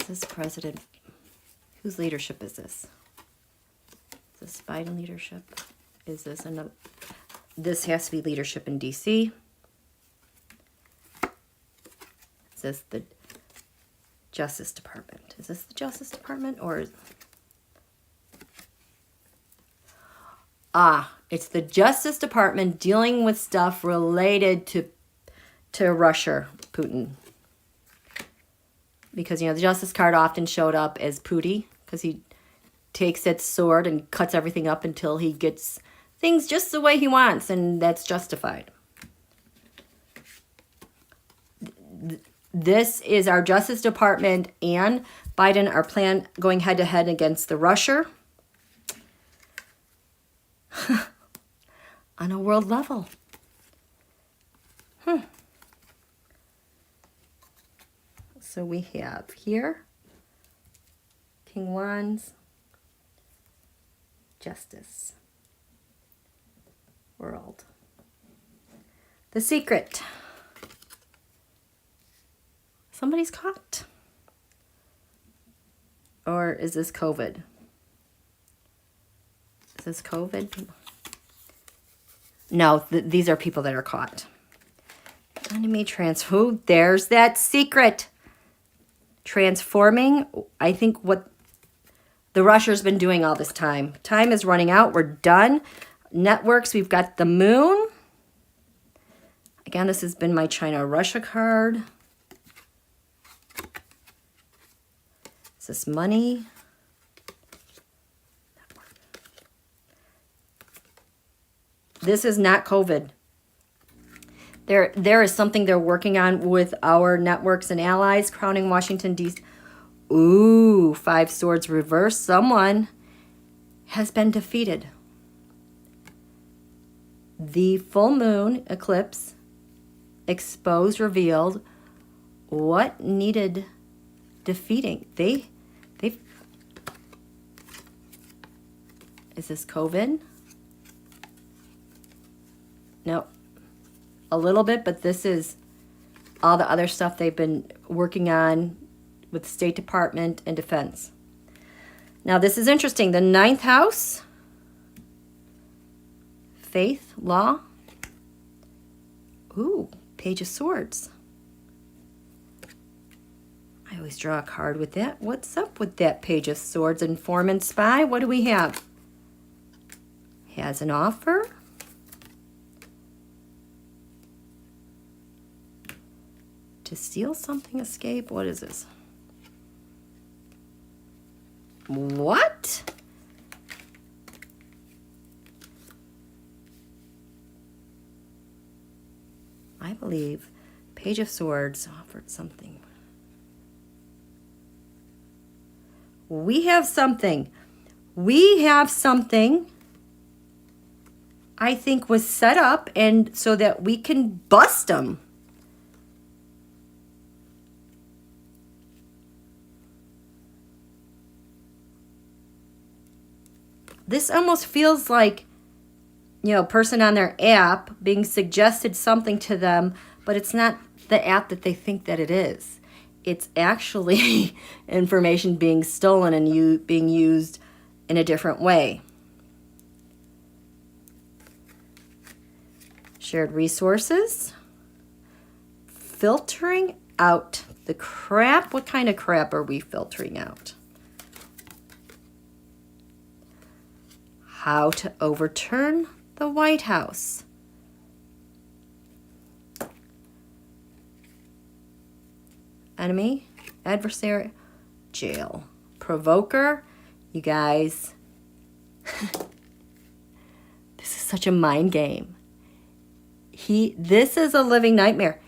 Is this president? Whose leadership is this? Is this Biden leadership? Is this another? This has to be leadership in D.C. Is this the Justice Department? Is this the Justice Department or? It's the Justice Department dealing with stuff related to Russia, Putin. Because, you know, the Justice card often showed up as Pooty, because he takes that sword and cuts everything up until he gets things just the way he wants, and that's justified. This is our Justice Department and Biden are going head-to-head against the Russia on a world level. So we have here, King Wands, Justice, World. The Secret. Somebody's caught. Or is this COVID? Is this COVID? No, these are people that are caught. Enemy transfer. There's that secret. Transforming, I think what the Russia's been doing all this time. Time is running out. We're done. Networks, we've got the moon. Again, this has been my China-Russia card. Is this money? This is not COVID. There is something they're working on with our networks and allies, crowning Washington, D.C. Ooh, 5 swords reversed. Someone has been defeated. The full moon eclipse exposed, revealed what needed defeating. Is this COVID? No. A little bit, but this is all the other stuff they've been working on with the State Department and Defense. Now, this is interesting. The 9th house, faith, law. Ooh, Page of Swords. I always draw a card with that. What's up with that Page of Swords? Informant, spy. What do we have? Has an offer. To steal something, escape. What is this? What? believe Page of Swords offered something. We have something. We have something I think was set up and so that we can bust them. This almost feels like, you know, a person on their app being suggested something to them, but it's not the app that they think that it is. It's actually information being stolen and being used in a different way. Shared resources. Filtering out the crap. What kind of crap are we filtering out? How to overturn the White House. Enemy, adversary, jail. Provoker, you guys. This is such a mind game. This is a living nightmare.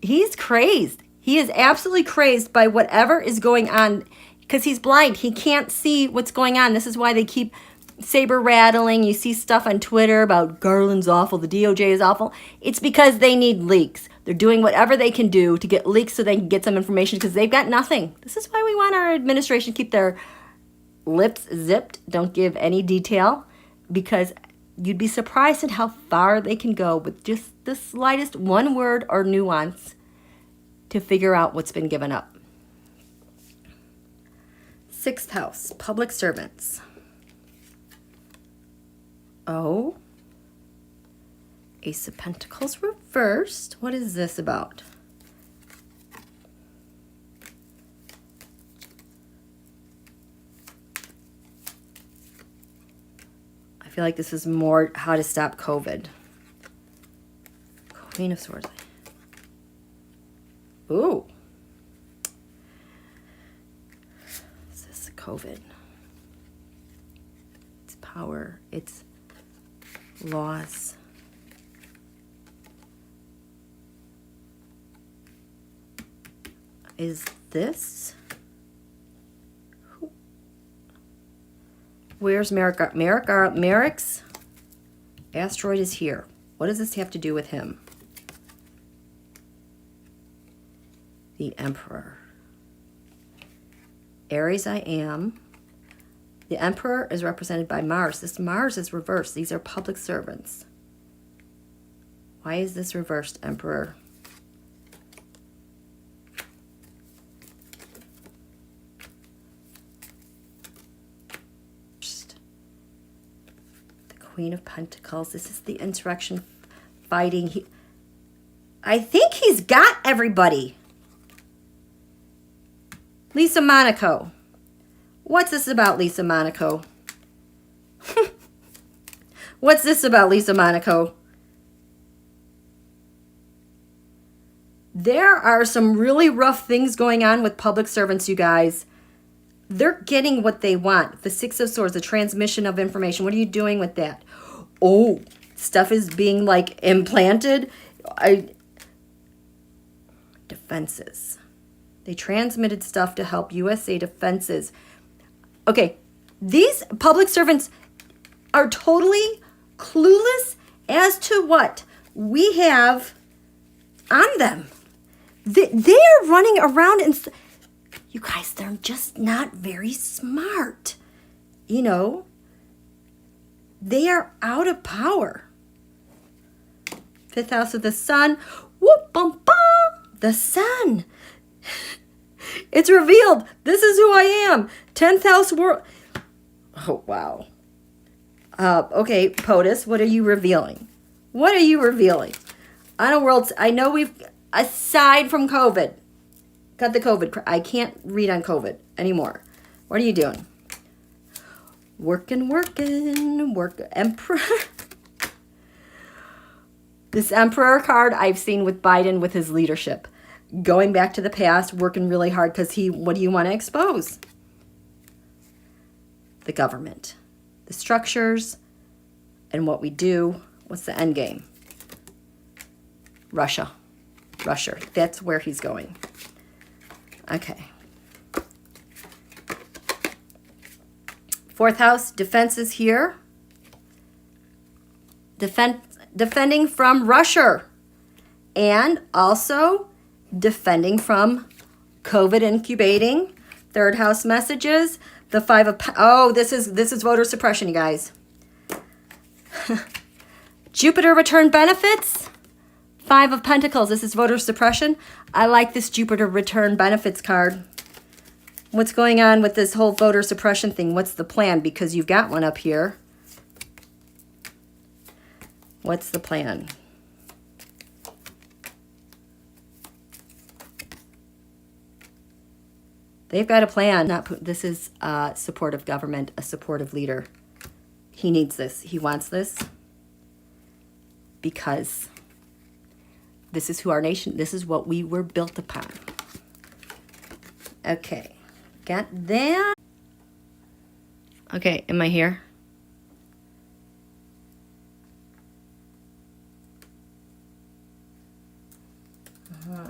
He's crazed. He is absolutely crazed by whatever is going on because he's blind. He can't see what's going on. This is why they keep saber rattling. You see stuff on Twitter about Garland's awful, the DOJ is awful. It's because they need leaks. They're doing whatever they can do to get leaks so they can get some information because they've got nothing. This is why we want our administration to keep their lips zipped. Don't give any detail because you'd be surprised at how far they can go with just the slightest one word or nuance to figure out what's been given up. 6th house, public servants. Oh, Ace of Pentacles reversed. What is this about? I feel like this is more how to stop COVID. Queen of Swords. Ooh. Is this COVID? It's power. It's loss. Is this? Where's Merrick? Merrick's asteroid is here. What does this have to do with him? The Emperor. Aries I am. The Emperor is represented by Mars. This Mars is reversed. These are public servants. Why is this reversed, Emperor? The Queen of Pentacles. This is the insurrection fighting. I think he's got everybody. Lisa Monaco. What's this about, Lisa Monaco? What's this about, Lisa Monaco? There are some really rough things going on with public servants, you guys. They're getting what they want. The 6 of Swords, the transmission of information. What are you doing with that? Oh, stuff is being like implanted. Defenses. They transmitted stuff to help USA defenses. Okay, these public servants are totally clueless as to what we have on them. They're running around and, you guys, they're just not very smart. You know, they are out of power. 5th house of the Sun. Whoop, bum, bum. The Sun. It's revealed. This is who I am. 10th house world. Oh, wow. Okay, POTUS, what are you revealing? What are you revealing? On a world, I know we've, aside from COVID, got the COVID. I can't read on COVID anymore. What are you doing? Working. Emperor. This Emperor card I've seen with Biden with his leadership. Going back to the past, working really hard because what do you want to expose? The government, the structures, and what we do. What's the end game? Russia. That's where he's going. Okay. Fourth house, defense is here. Defending from Russia. And also defending from COVID incubating. Third house messages. The Five of... Oh, this is voter suppression, you guys. Jupiter return benefits. Five of Pentacles. This is voter suppression. I like this Jupiter return benefits card. What's going on with this whole voter suppression thing? What's the plan? Because you've got one up here. What's the plan? They've got a plan. This is a supportive government, a supportive leader. He needs this. He wants this. Because this is who our nation, this is what we were built upon. Okay. Got that. Okay, am I here?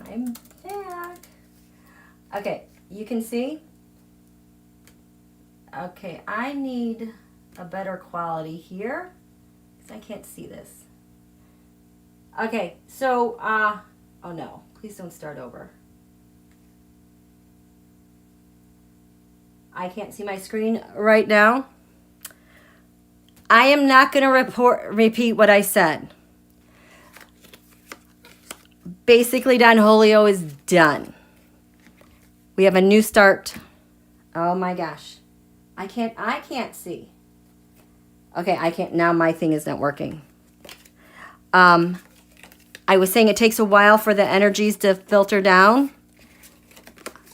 I'm back. Okay, you can see? Okay, I need a better quality here because I can't see this. Okay, so, oh no, please don't start over. I can't see my screen right now. I am not going to repeat what I said. Basically, Don Julio is done. We have a new start. Oh my gosh. I can't see. Okay, I can't, now my thing is not working. I was saying it takes a while for the energies to filter down.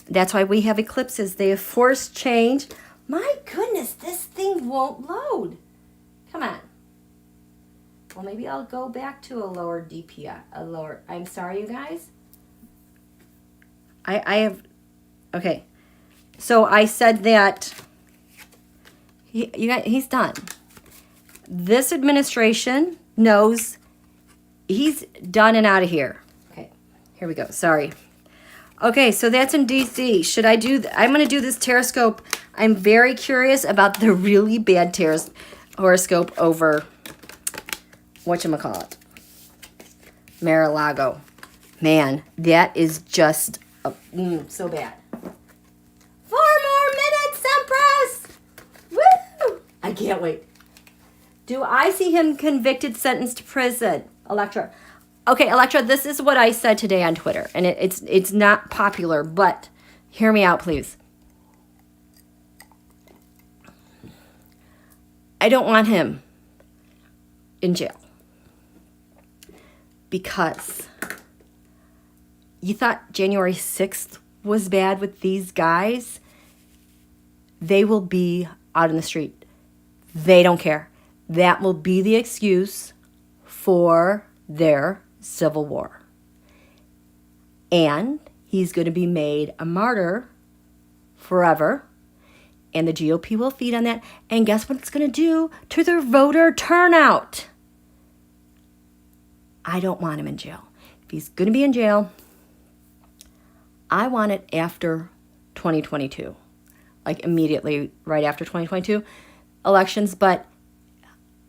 That's why we have eclipses. They have forced change. My goodness, this thing won't load. Come on. Well, maybe I'll go back to a lower DPI. I'm sorry, you guys. I have, okay. So I said that he's done. This administration knows he's done and out of here. Okay, here we go. Sorry. Okay, so that's in DC. Should I do... I'm going to do this Teroscope. I'm very curious about the really bad horoscope over... whatchamacallit? Mar-a-Lago. Man, that is just... so bad. 4 more minutes, Empress! Woo! I can't wait. Do I see him convicted, sentenced to prison? Electra. Okay, Electra, this is what I said today on Twitter, and it's not popular, but hear me out, please. I don't want him in jail because you thought January 6th was bad with these guys. They will be out in the street. They don't care. That will be the excuse for their civil war. And he's going to be made a martyr forever. And the GOP will feed on that. And guess what it's going to do to their voter turnout? I don't want him in jail. If he's going to be in jail, I want it after 2022. Like immediately right after 2022 elections. But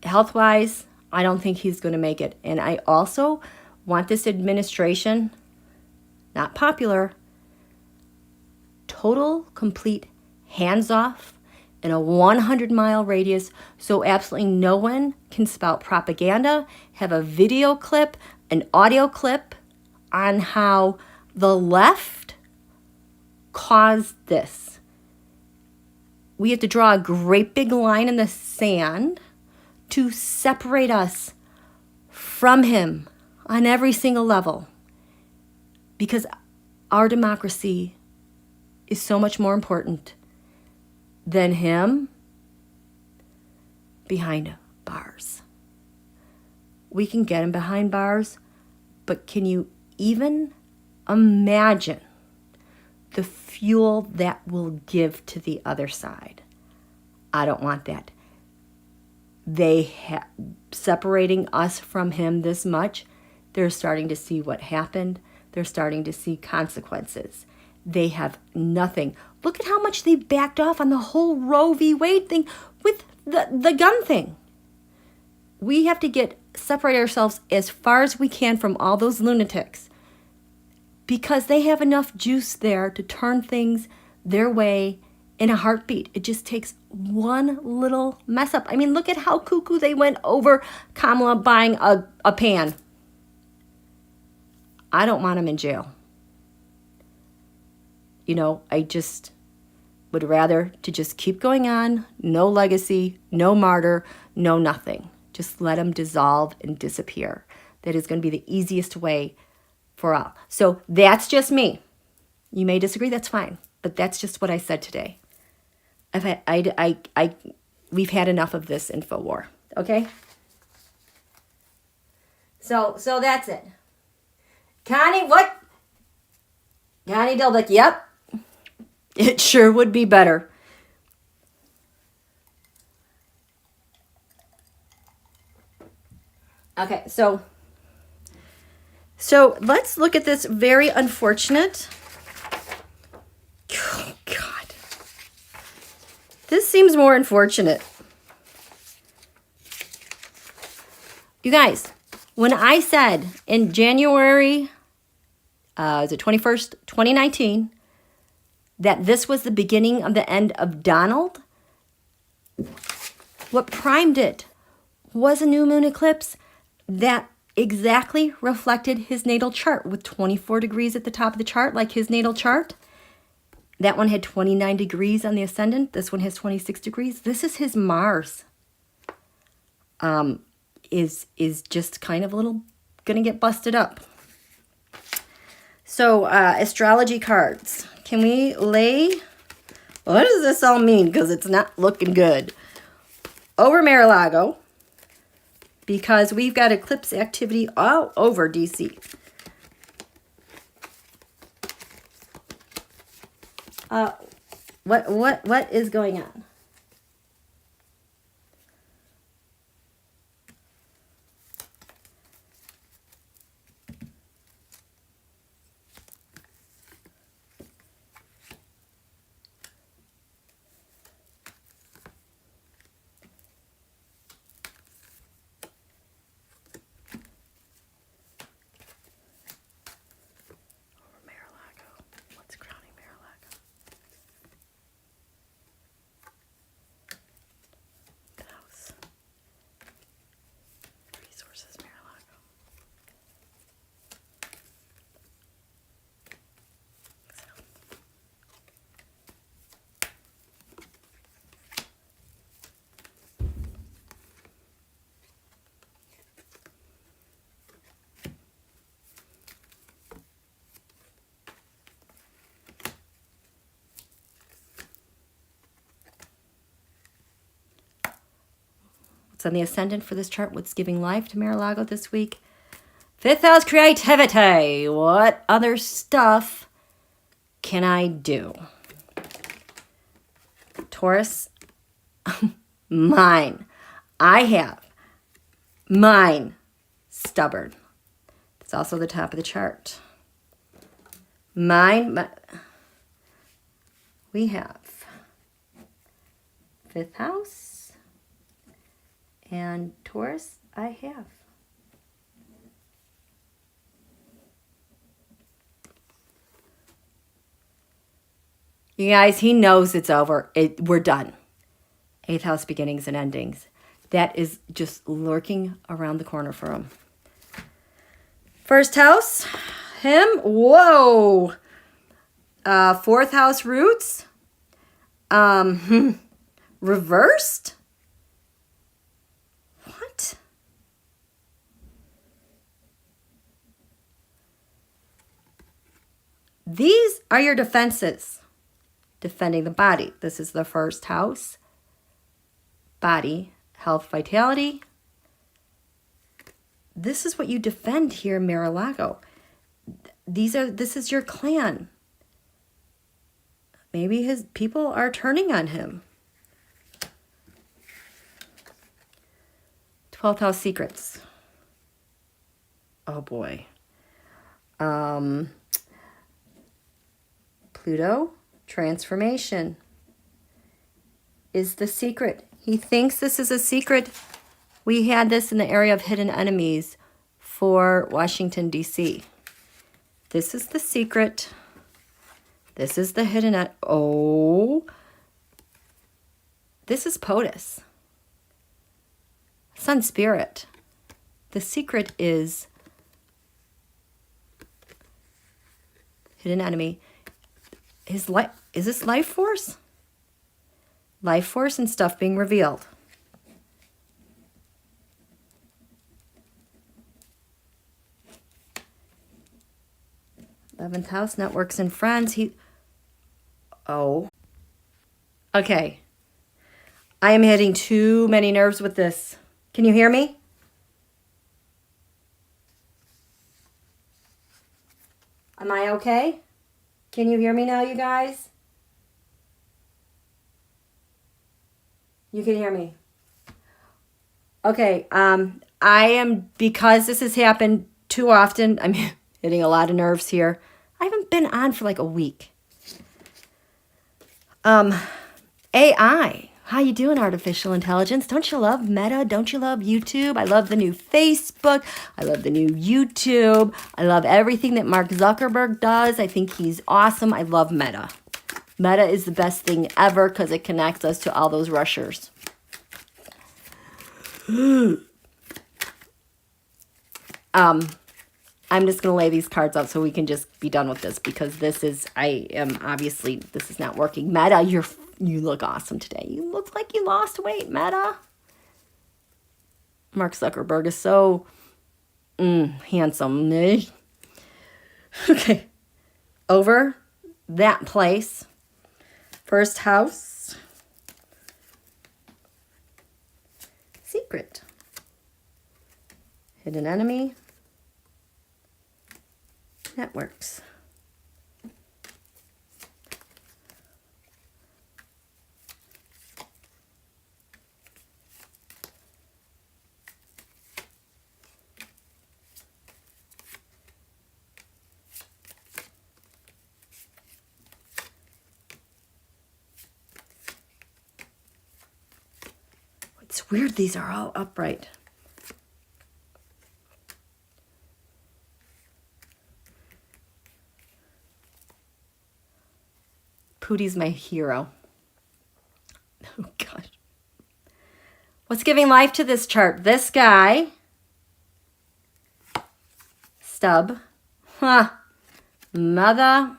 health-wise, I don't think he's going to make it. And I also want this administration, not popular, total, complete hands-off in a 100-mile radius so absolutely no one can spout propaganda, have a video clip, an audio clip on how the left caused this. We have to draw a great big line in the sand to separate us from him on every single level, because our democracy is so much more important than him behind bars. We can get him behind bars, but can you even imagine the fuel that will give to the other side? I don't want that. Separating us from him this much, They're starting to see what happened. They're starting to see consequences. They have nothing. Look at how much they backed off on the whole Roe v. Wade thing with the gun thing. We have to separate ourselves as far as we can from all those lunatics, because they have enough juice there to turn things their way in a heartbeat. It just takes one little mess up. I mean, look at how cuckoo they went over Kamala buying a pan. I don't want him in jail. You know, I just would rather to just keep going on. No legacy, no martyr, no nothing. Just let him dissolve and disappear. That is going to be the easiest way for all. So that's just me. You may disagree, that's fine. But that's just what I said today. We've had enough of this info war. Okay? So that's it. Connie, what? Connie Dilbeck, yep. It sure would be better. Okay, so let's look at this very unfortunate. Oh, God. This seems more unfortunate. You guys, when I said in January, is it 21st, 2019, that this was the beginning of the end of Donald, what primed it was a new moon eclipse that exactly reflected his natal chart with 24 degrees at the top of the chart, like his natal chart. That one had 29 degrees on the ascendant. This one has 26 degrees. This is his Mars. Is just kind of gonna get busted up. So astrology cards. Can we lay? What does this all mean? Because it's not looking good. Over Mar-a-Lago, because we've got eclipse activity all over DC. What is going on? What's on the ascendant for this chart? What's giving life to Mar-a-Lago this week? Fifth house creativity. What other stuff can I do? Taurus, mine. I have mine. Stubborn. It's also the top of the chart. Mine. We have fifth house. And Taurus, I have. You guys, he knows it's over. We're done. Eighth house beginnings and endings. That is just lurking around the corner for him. First house, him. Whoa. Fourth house roots. Reversed. What? These are your defenses. Defending the body. This is the first house. Body, health, vitality. This is what you defend here in Mar-a-Lago. This is your clan. Maybe his people are turning on him. 12th house secrets. Oh boy. Pluto transformation is the secret. He thinks this is a secret. We had this in the area of hidden enemies for Washington, D.C. This is the secret. This is the hidden... Oh. This is POTUS. Sun Spirit. The secret is hidden enemy. His life... Is this life force? Life force and stuff being revealed. Eleventh house, networks and friends. Oh. Okay. I am hitting too many nerves with this. Can you hear me? Am I okay? Can you hear me now, you guys? You can hear me. Okay, I am, because this has happened too often, I'm hitting a lot of nerves here. I haven't been on for like a week. AI. How you doing, artificial intelligence? Don't you love Meta? Don't you love YouTube? I love the new Facebook. I love the new YouTube. I love everything that Mark Zuckerberg does. I think he's awesome. I love Meta. Meta is the best thing ever because it connects us to all those rushers. I'm just going to lay these cards out so we can just be done with this, because this is, obviously, this is not working. Meta, you look awesome today. You look like you lost weight, Meta. Mark Zuckerberg is so handsome. Okay. Over that place. First house. Secret. Hidden enemy. Networks. It's weird these are all upright. Pootie's my hero. Oh, gosh. What's giving life to this chart? This guy. Stub. Mother.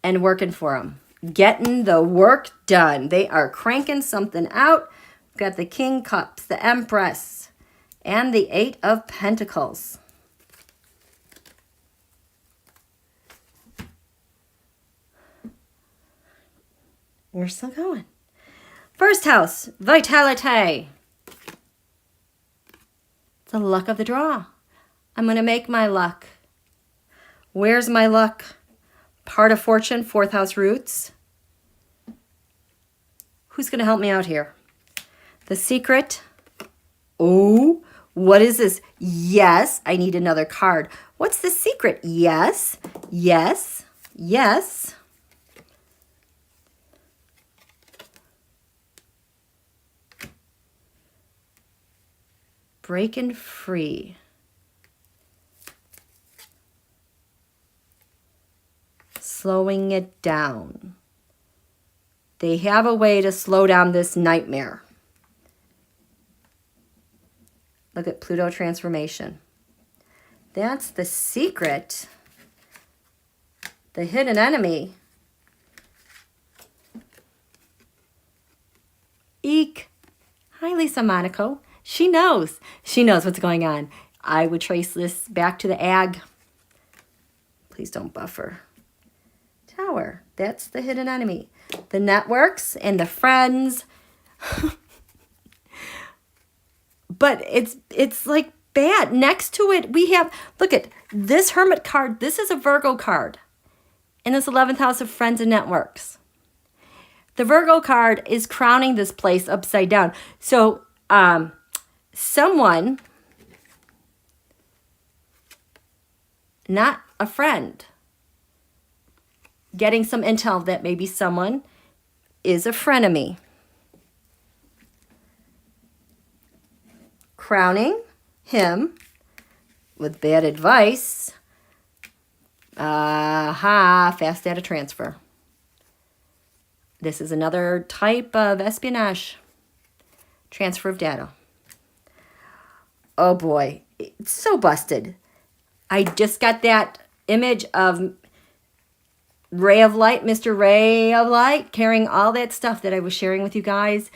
And working for him. Getting the work done. They are cranking something out. We've got the King Cups, the Empress, and the Eight of Pentacles. We're still going. First house, vitality. It's the luck of the draw. I'm going to make my luck. Where's my luck? Part of fortune, fourth house roots. Who's going to help me out here? The secret. Oh, what is this? Yes, I need another card. What's the secret? Yes, yes, yes. Breaking free. Slowing it down. They have a way to slow down this nightmare. Look at Pluto transformation. That's the secret. The hidden enemy. Eek. Hi, Lisa Monaco. She knows. She knows what's going on. I would trace this back to the ag. Please don't buffer. Tower. That's the hidden enemy. The networks and the friends. But it's like bad. Next to it, we have, look at this Hermit card. This is a Virgo card. In this 11th house of friends and networks. The Virgo card is crowning this place upside down. So, someone not a friend. Getting some intel that maybe someone is a frenemy. Crowning him with bad advice. Fast data transfer. This is another type of espionage. Transfer of data. Oh boy, it's so busted. I just got that image of Ray of Light, Mr. Ray of Light, carrying all that stuff that I was sharing with you guys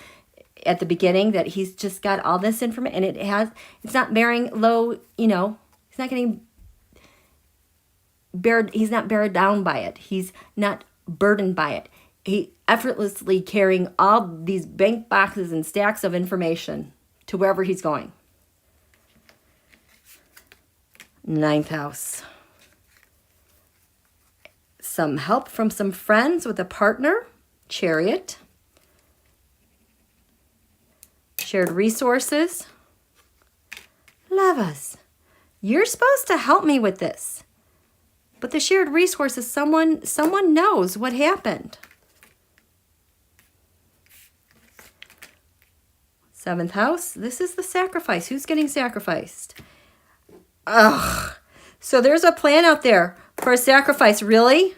at the beginning, that he's just got all this information, and it's not bearing low, you know, he's not getting he's not beared down by it. He's not burdened by it. He effortlessly carrying all these bank boxes and stacks of information to wherever he's going. Ninth house. Some help from some friends with a partner. Chariot. Shared resources. Lovers. You're supposed to help me with this. But the shared resources, someone knows what happened. Seventh house, this is the sacrifice. Who's getting sacrificed? Ugh. So there's a plan out there for a sacrifice. Really?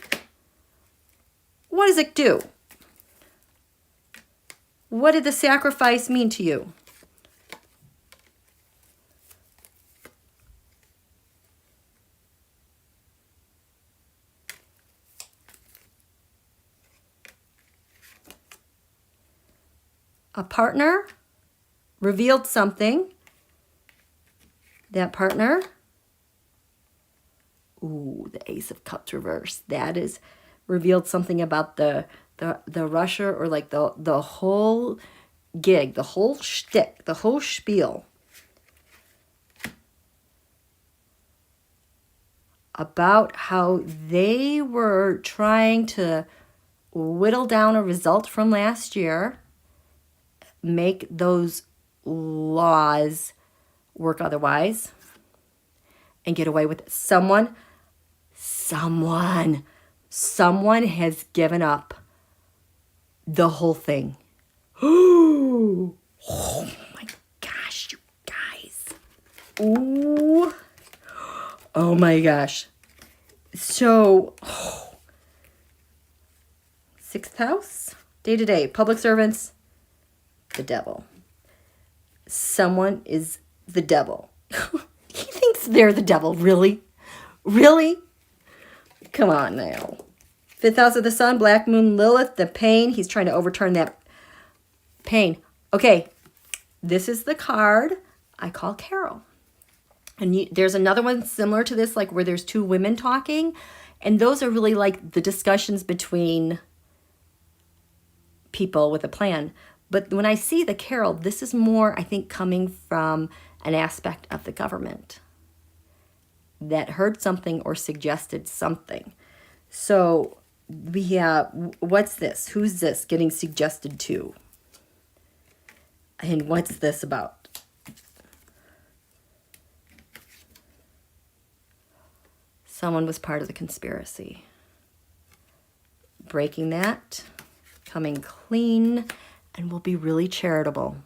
What does it do? What did the sacrifice mean to you? A partner revealed something. That partner, ooh, the Ace of Cups reversed. That is revealed something about the Russia, or like the whole gig, the whole shtick, the whole spiel about how they were trying to whittle down a result from last year, make those laws work otherwise, and get away with it. Someone has given up the whole thing. Oh my gosh, you guys. Ooh. Oh my gosh. So, sixth house, day-to-day, public servants, the devil. Someone is the devil. He thinks they're the devil. Really? Really? Come on now. Fifth house of the sun, black moon, Lilith, the pain. He's trying to overturn that pain. Okay, this is the card I call Carol. And there's another one similar to this, like where there's two women talking. And those are really like the discussions between people with a plan. But when I see the Carol, this is more, I think, coming from an aspect of the government that heard something or suggested something. So we have, what's this? Who's this getting suggested to? And what's this about? Someone was part of the conspiracy. Breaking that, coming clean, and will be really charitable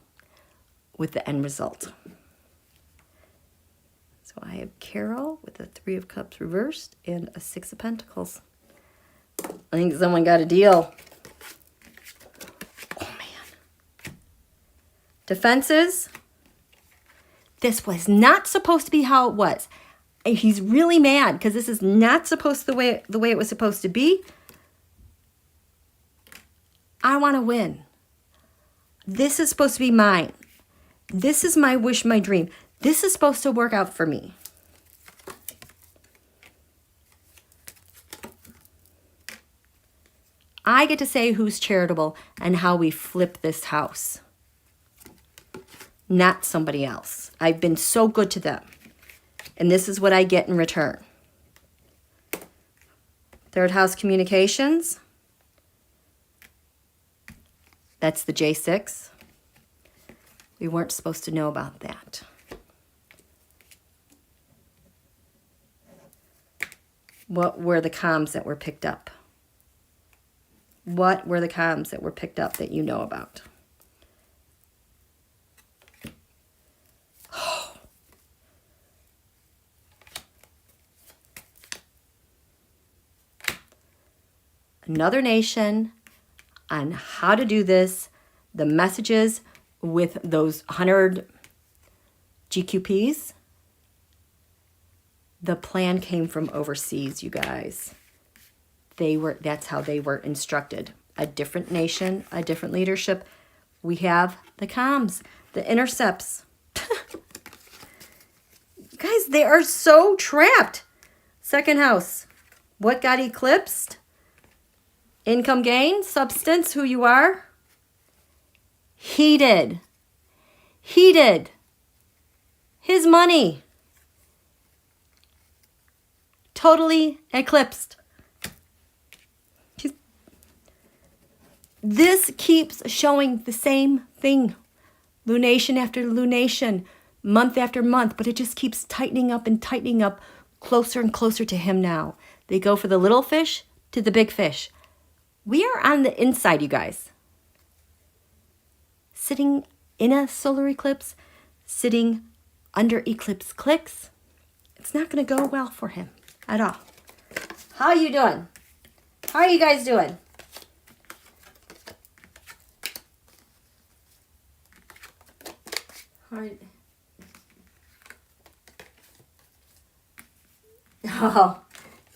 with the end result. So I have Carol with a Three of Cups reversed and a Six of Pentacles. I think someone got a deal. Oh, man. Defenses. This was not supposed to be how it was. He's really mad because this is not supposed the way it was supposed to be. I want to win. This is supposed to be mine. This is my wish, my dream. This is supposed to work out for me. I get to say who's charitable and how we flip this house. Not somebody else. I've been so good to them. And this is what I get in return. Third house communications. That's the J6. We weren't supposed to know about that. What were the comms that were picked up? What were the comms that were picked up that you know about? Another nation on how to do this, the messages with those 100 GQPs. The plan came from overseas, you guys. That's how they were instructed. A different nation, a different leadership. We have the comms, the intercepts. Guys, they are so trapped. Second house. What got eclipsed? Income gain, substance, who you are. Heated. Heated. His money. Totally eclipsed. This keeps showing the same thing. Lunation after lunation, month after month, but it just keeps tightening up and tightening up, closer and closer to him now. They go for the little fish to the big fish. We are on the inside, you guys. Sitting in a solar eclipse, sitting under eclipse clicks. It's not going to go well for him at all. How are you doing? How are you guys doing? Oh,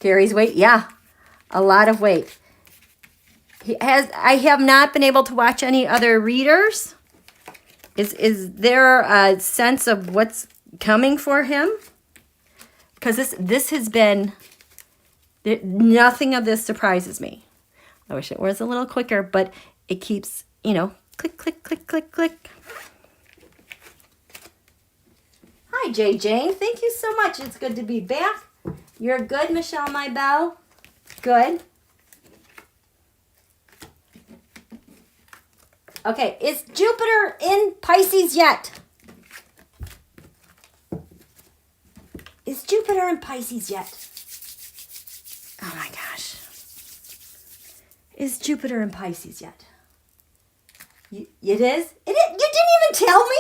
carries weight. Yeah, a lot of weight. I have not been able to watch any other readers. Is there a sense of what's coming for him? Because this has been, nothing of this surprises me. I wish it was a little quicker, but it keeps, click, click, click, click, click. Hi, J. Jane. Thank you so much. It's good to be back. You're good, Michelle, my belle. Good. Okay, is Jupiter in Pisces yet? Is Jupiter in Pisces yet? Oh my gosh. Is Jupiter in Pisces yet? It is? You didn't even tell me?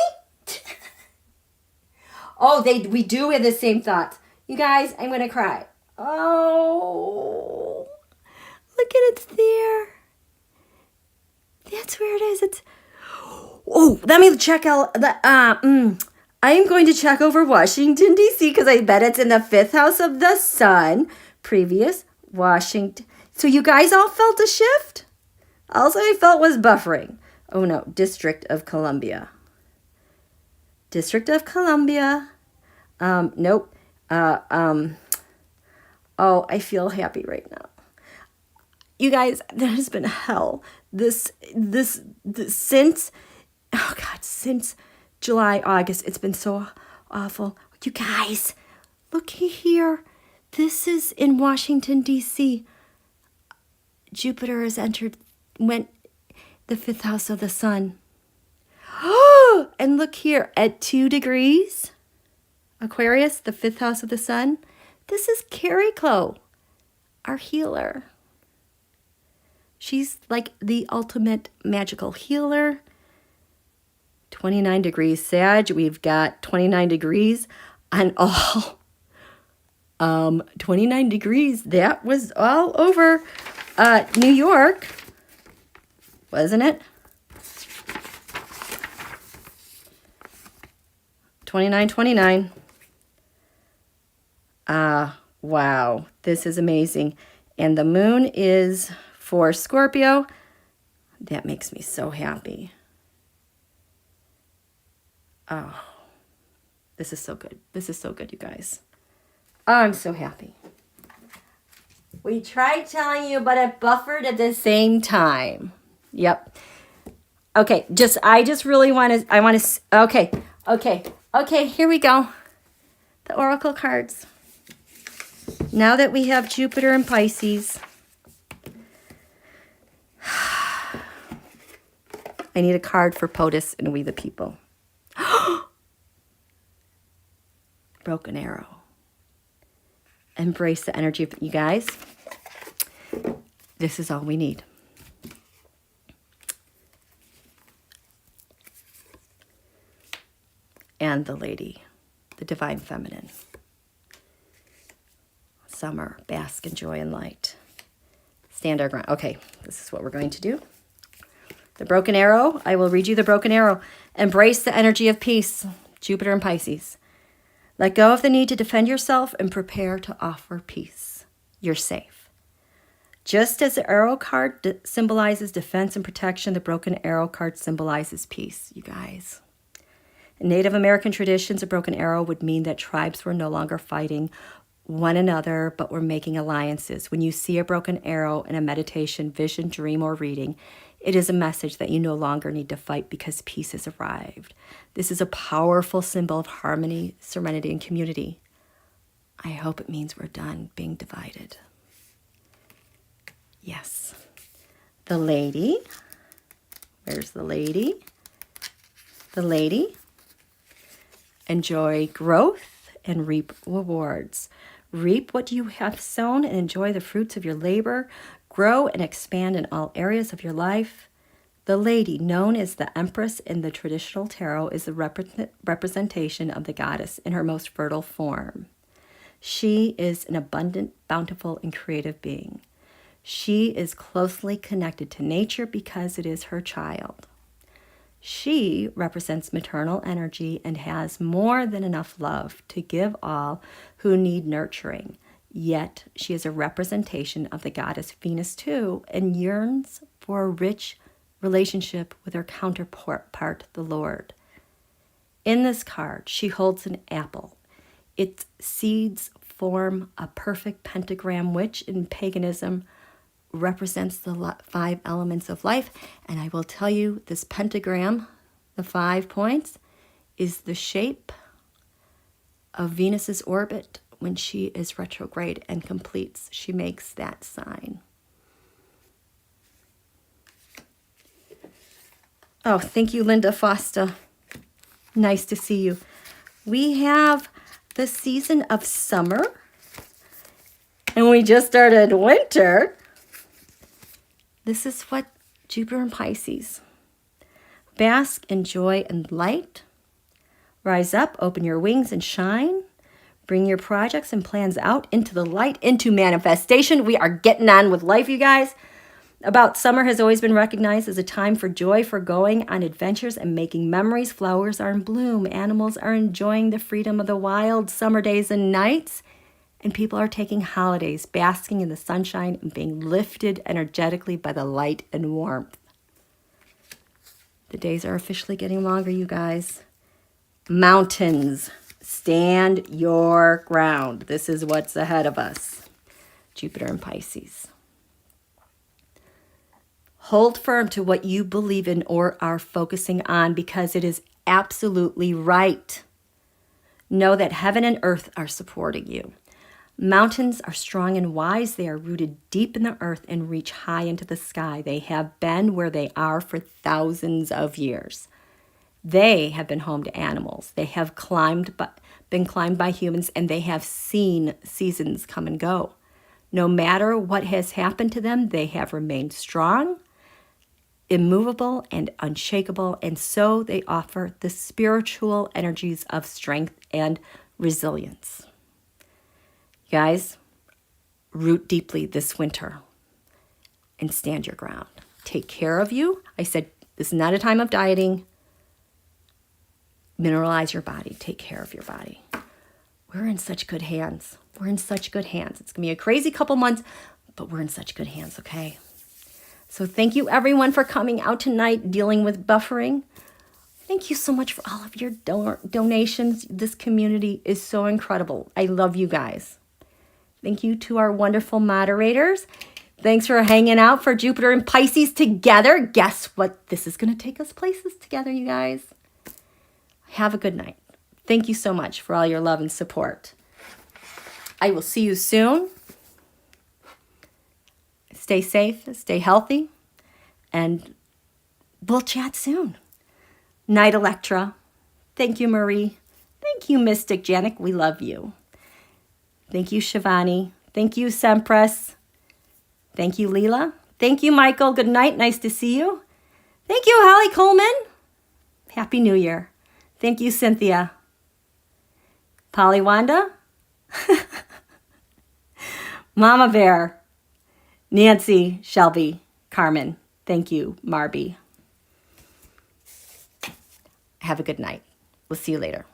Oh, we do have the same thoughts. You guys, I'm going to cry. Oh, look at it's there. That's where it is. Oh, let me check out I am going to check over Washington, D.C. because I bet it's in the 5th house of the sun. Previous Washington. So you guys all felt a shift? Also, I felt was buffering. Oh, no. District of Columbia. District of Columbia. Nope. Oh, I feel happy right now. You guys, there has been hell. This since July, August, it's been so awful. You guys, looky here. This is in Washington, D.C. Jupiter has went the 5th house of the sun. And look here, at 2 degrees, Aquarius, the 5th house of the sun. This is Carrie Clow, our healer. She's like the ultimate magical healer. 29 degrees Sag. We've got 29 degrees on all. 29 degrees. That was all over New York, wasn't it? 29. Wow. This is amazing. And the moon is for Scorpio. That makes me so happy. Oh, this is so good. This is so good, you guys. Oh, I'm so happy. We tried telling you, but it buffered at the same time. Yep. Okay, I just really want to, okay, here we go. The Oracle cards. Now that we have Jupiter in Pisces, I need a card for POTUS and We the People. Broken arrow. Embrace the energy of you guys. This is all we need. And the lady, the divine feminine. Summer, bask in joy and light. Stand our ground. Okay, this is what we're going to do. The broken arrow, I will read you the broken arrow. Embrace the energy of peace, Jupiter and Pisces. Let go of the need to defend yourself and prepare to offer peace. You're safe. Just as the arrow card symbolizes defense and protection, the broken arrow card symbolizes peace, you guys. In Native American traditions, a broken arrow would mean that tribes were no longer fighting one another, but were making alliances. When you see a broken arrow in a meditation, vision, dream, or reading, it is a message that you no longer need to fight because peace has arrived. This is a powerful symbol of harmony, serenity, and community. I hope it means we're done being divided. Yes. The lady. Where's the lady? The lady. Enjoy growth and reap rewards. Reap what you have sown and enjoy the fruits of your labor. Grow and expand in all areas of your life. The lady, known as the Empress in the traditional tarot, is the representation of the goddess in her most fertile form. She is an abundant, bountiful, and creative being. She is closely connected to nature because it is her child. She represents maternal energy and has more than enough love to give all who need nurturing. Yet she is a representation of the goddess Venus too, and yearns for a rich relationship with her counterpart, the Lord. In this card, she holds an apple. Its seeds form a perfect pentagram, which in paganism represents the 5 elements of life. And I will tell you, this pentagram, the 5 points, is the shape of Venus's orbit when she is retrograde and completes. She makes that sign. Oh, thank you, Linda Foster. Nice to see you. We have the season of summer, and we just started winter. This is what Jupiter and Pisces. Bask in joy and light. Rise up, open your wings and shine. Bring your projects and plans out into the light, into manifestation. We are getting on with life, you guys. About summer has always been recognized as a time for joy, for going on adventures and making memories. Flowers are in bloom. Animals are enjoying the freedom of the wild summer days and nights. And people are taking holidays, basking in the sunshine and being lifted energetically by the light and warmth. The days are officially getting longer, you guys. Mountains, stand your ground. This is what's ahead of us. Jupiter and Pisces. Hold firm to what you believe in or are focusing on because it is absolutely right. Know that heaven and earth are supporting you. Mountains are strong and wise. They are rooted deep in the earth and reach high into the sky. They have been where they are for thousands of years. They have been home to animals. They have been climbed by humans, and they have seen seasons come and go. No matter what has happened to them, they have remained strong, immovable, and unshakable, and so they offer the spiritual energies of strength and resilience. Guys, root deeply this winter and stand your ground. Take care of you. I said, this is not a time of dieting. Mineralize your body. Take care of your body. We're in such good hands. We're in such good hands. It's going to be a crazy couple months, but we're in such good hands, okay? So thank you, everyone, for coming out tonight, dealing with buffering. Thank you so much for all of your donations. This community is so incredible. I love you guys. Thank you to our wonderful moderators. Thanks for hanging out for Jupiter and Pisces together. Guess what? This is going to take us places together, you guys. Have a good night. Thank you so much for all your love and support. I will see you soon. Stay safe, stay healthy, and we'll chat soon. Night, Electra. Thank you, Marie. Thank you, Mystic Janik. We love you. Thank you, Shivani. Thank you, Sempress. Thank you, Leela. Thank you, Michael. Good night. Nice to see you. Thank you, Holly Coleman. Happy New Year. Thank you, Cynthia. Polly Wanda. Mama Bear. Nancy, Shelby, Carmen. Thank you, Marby. Have a good night. We'll see you later.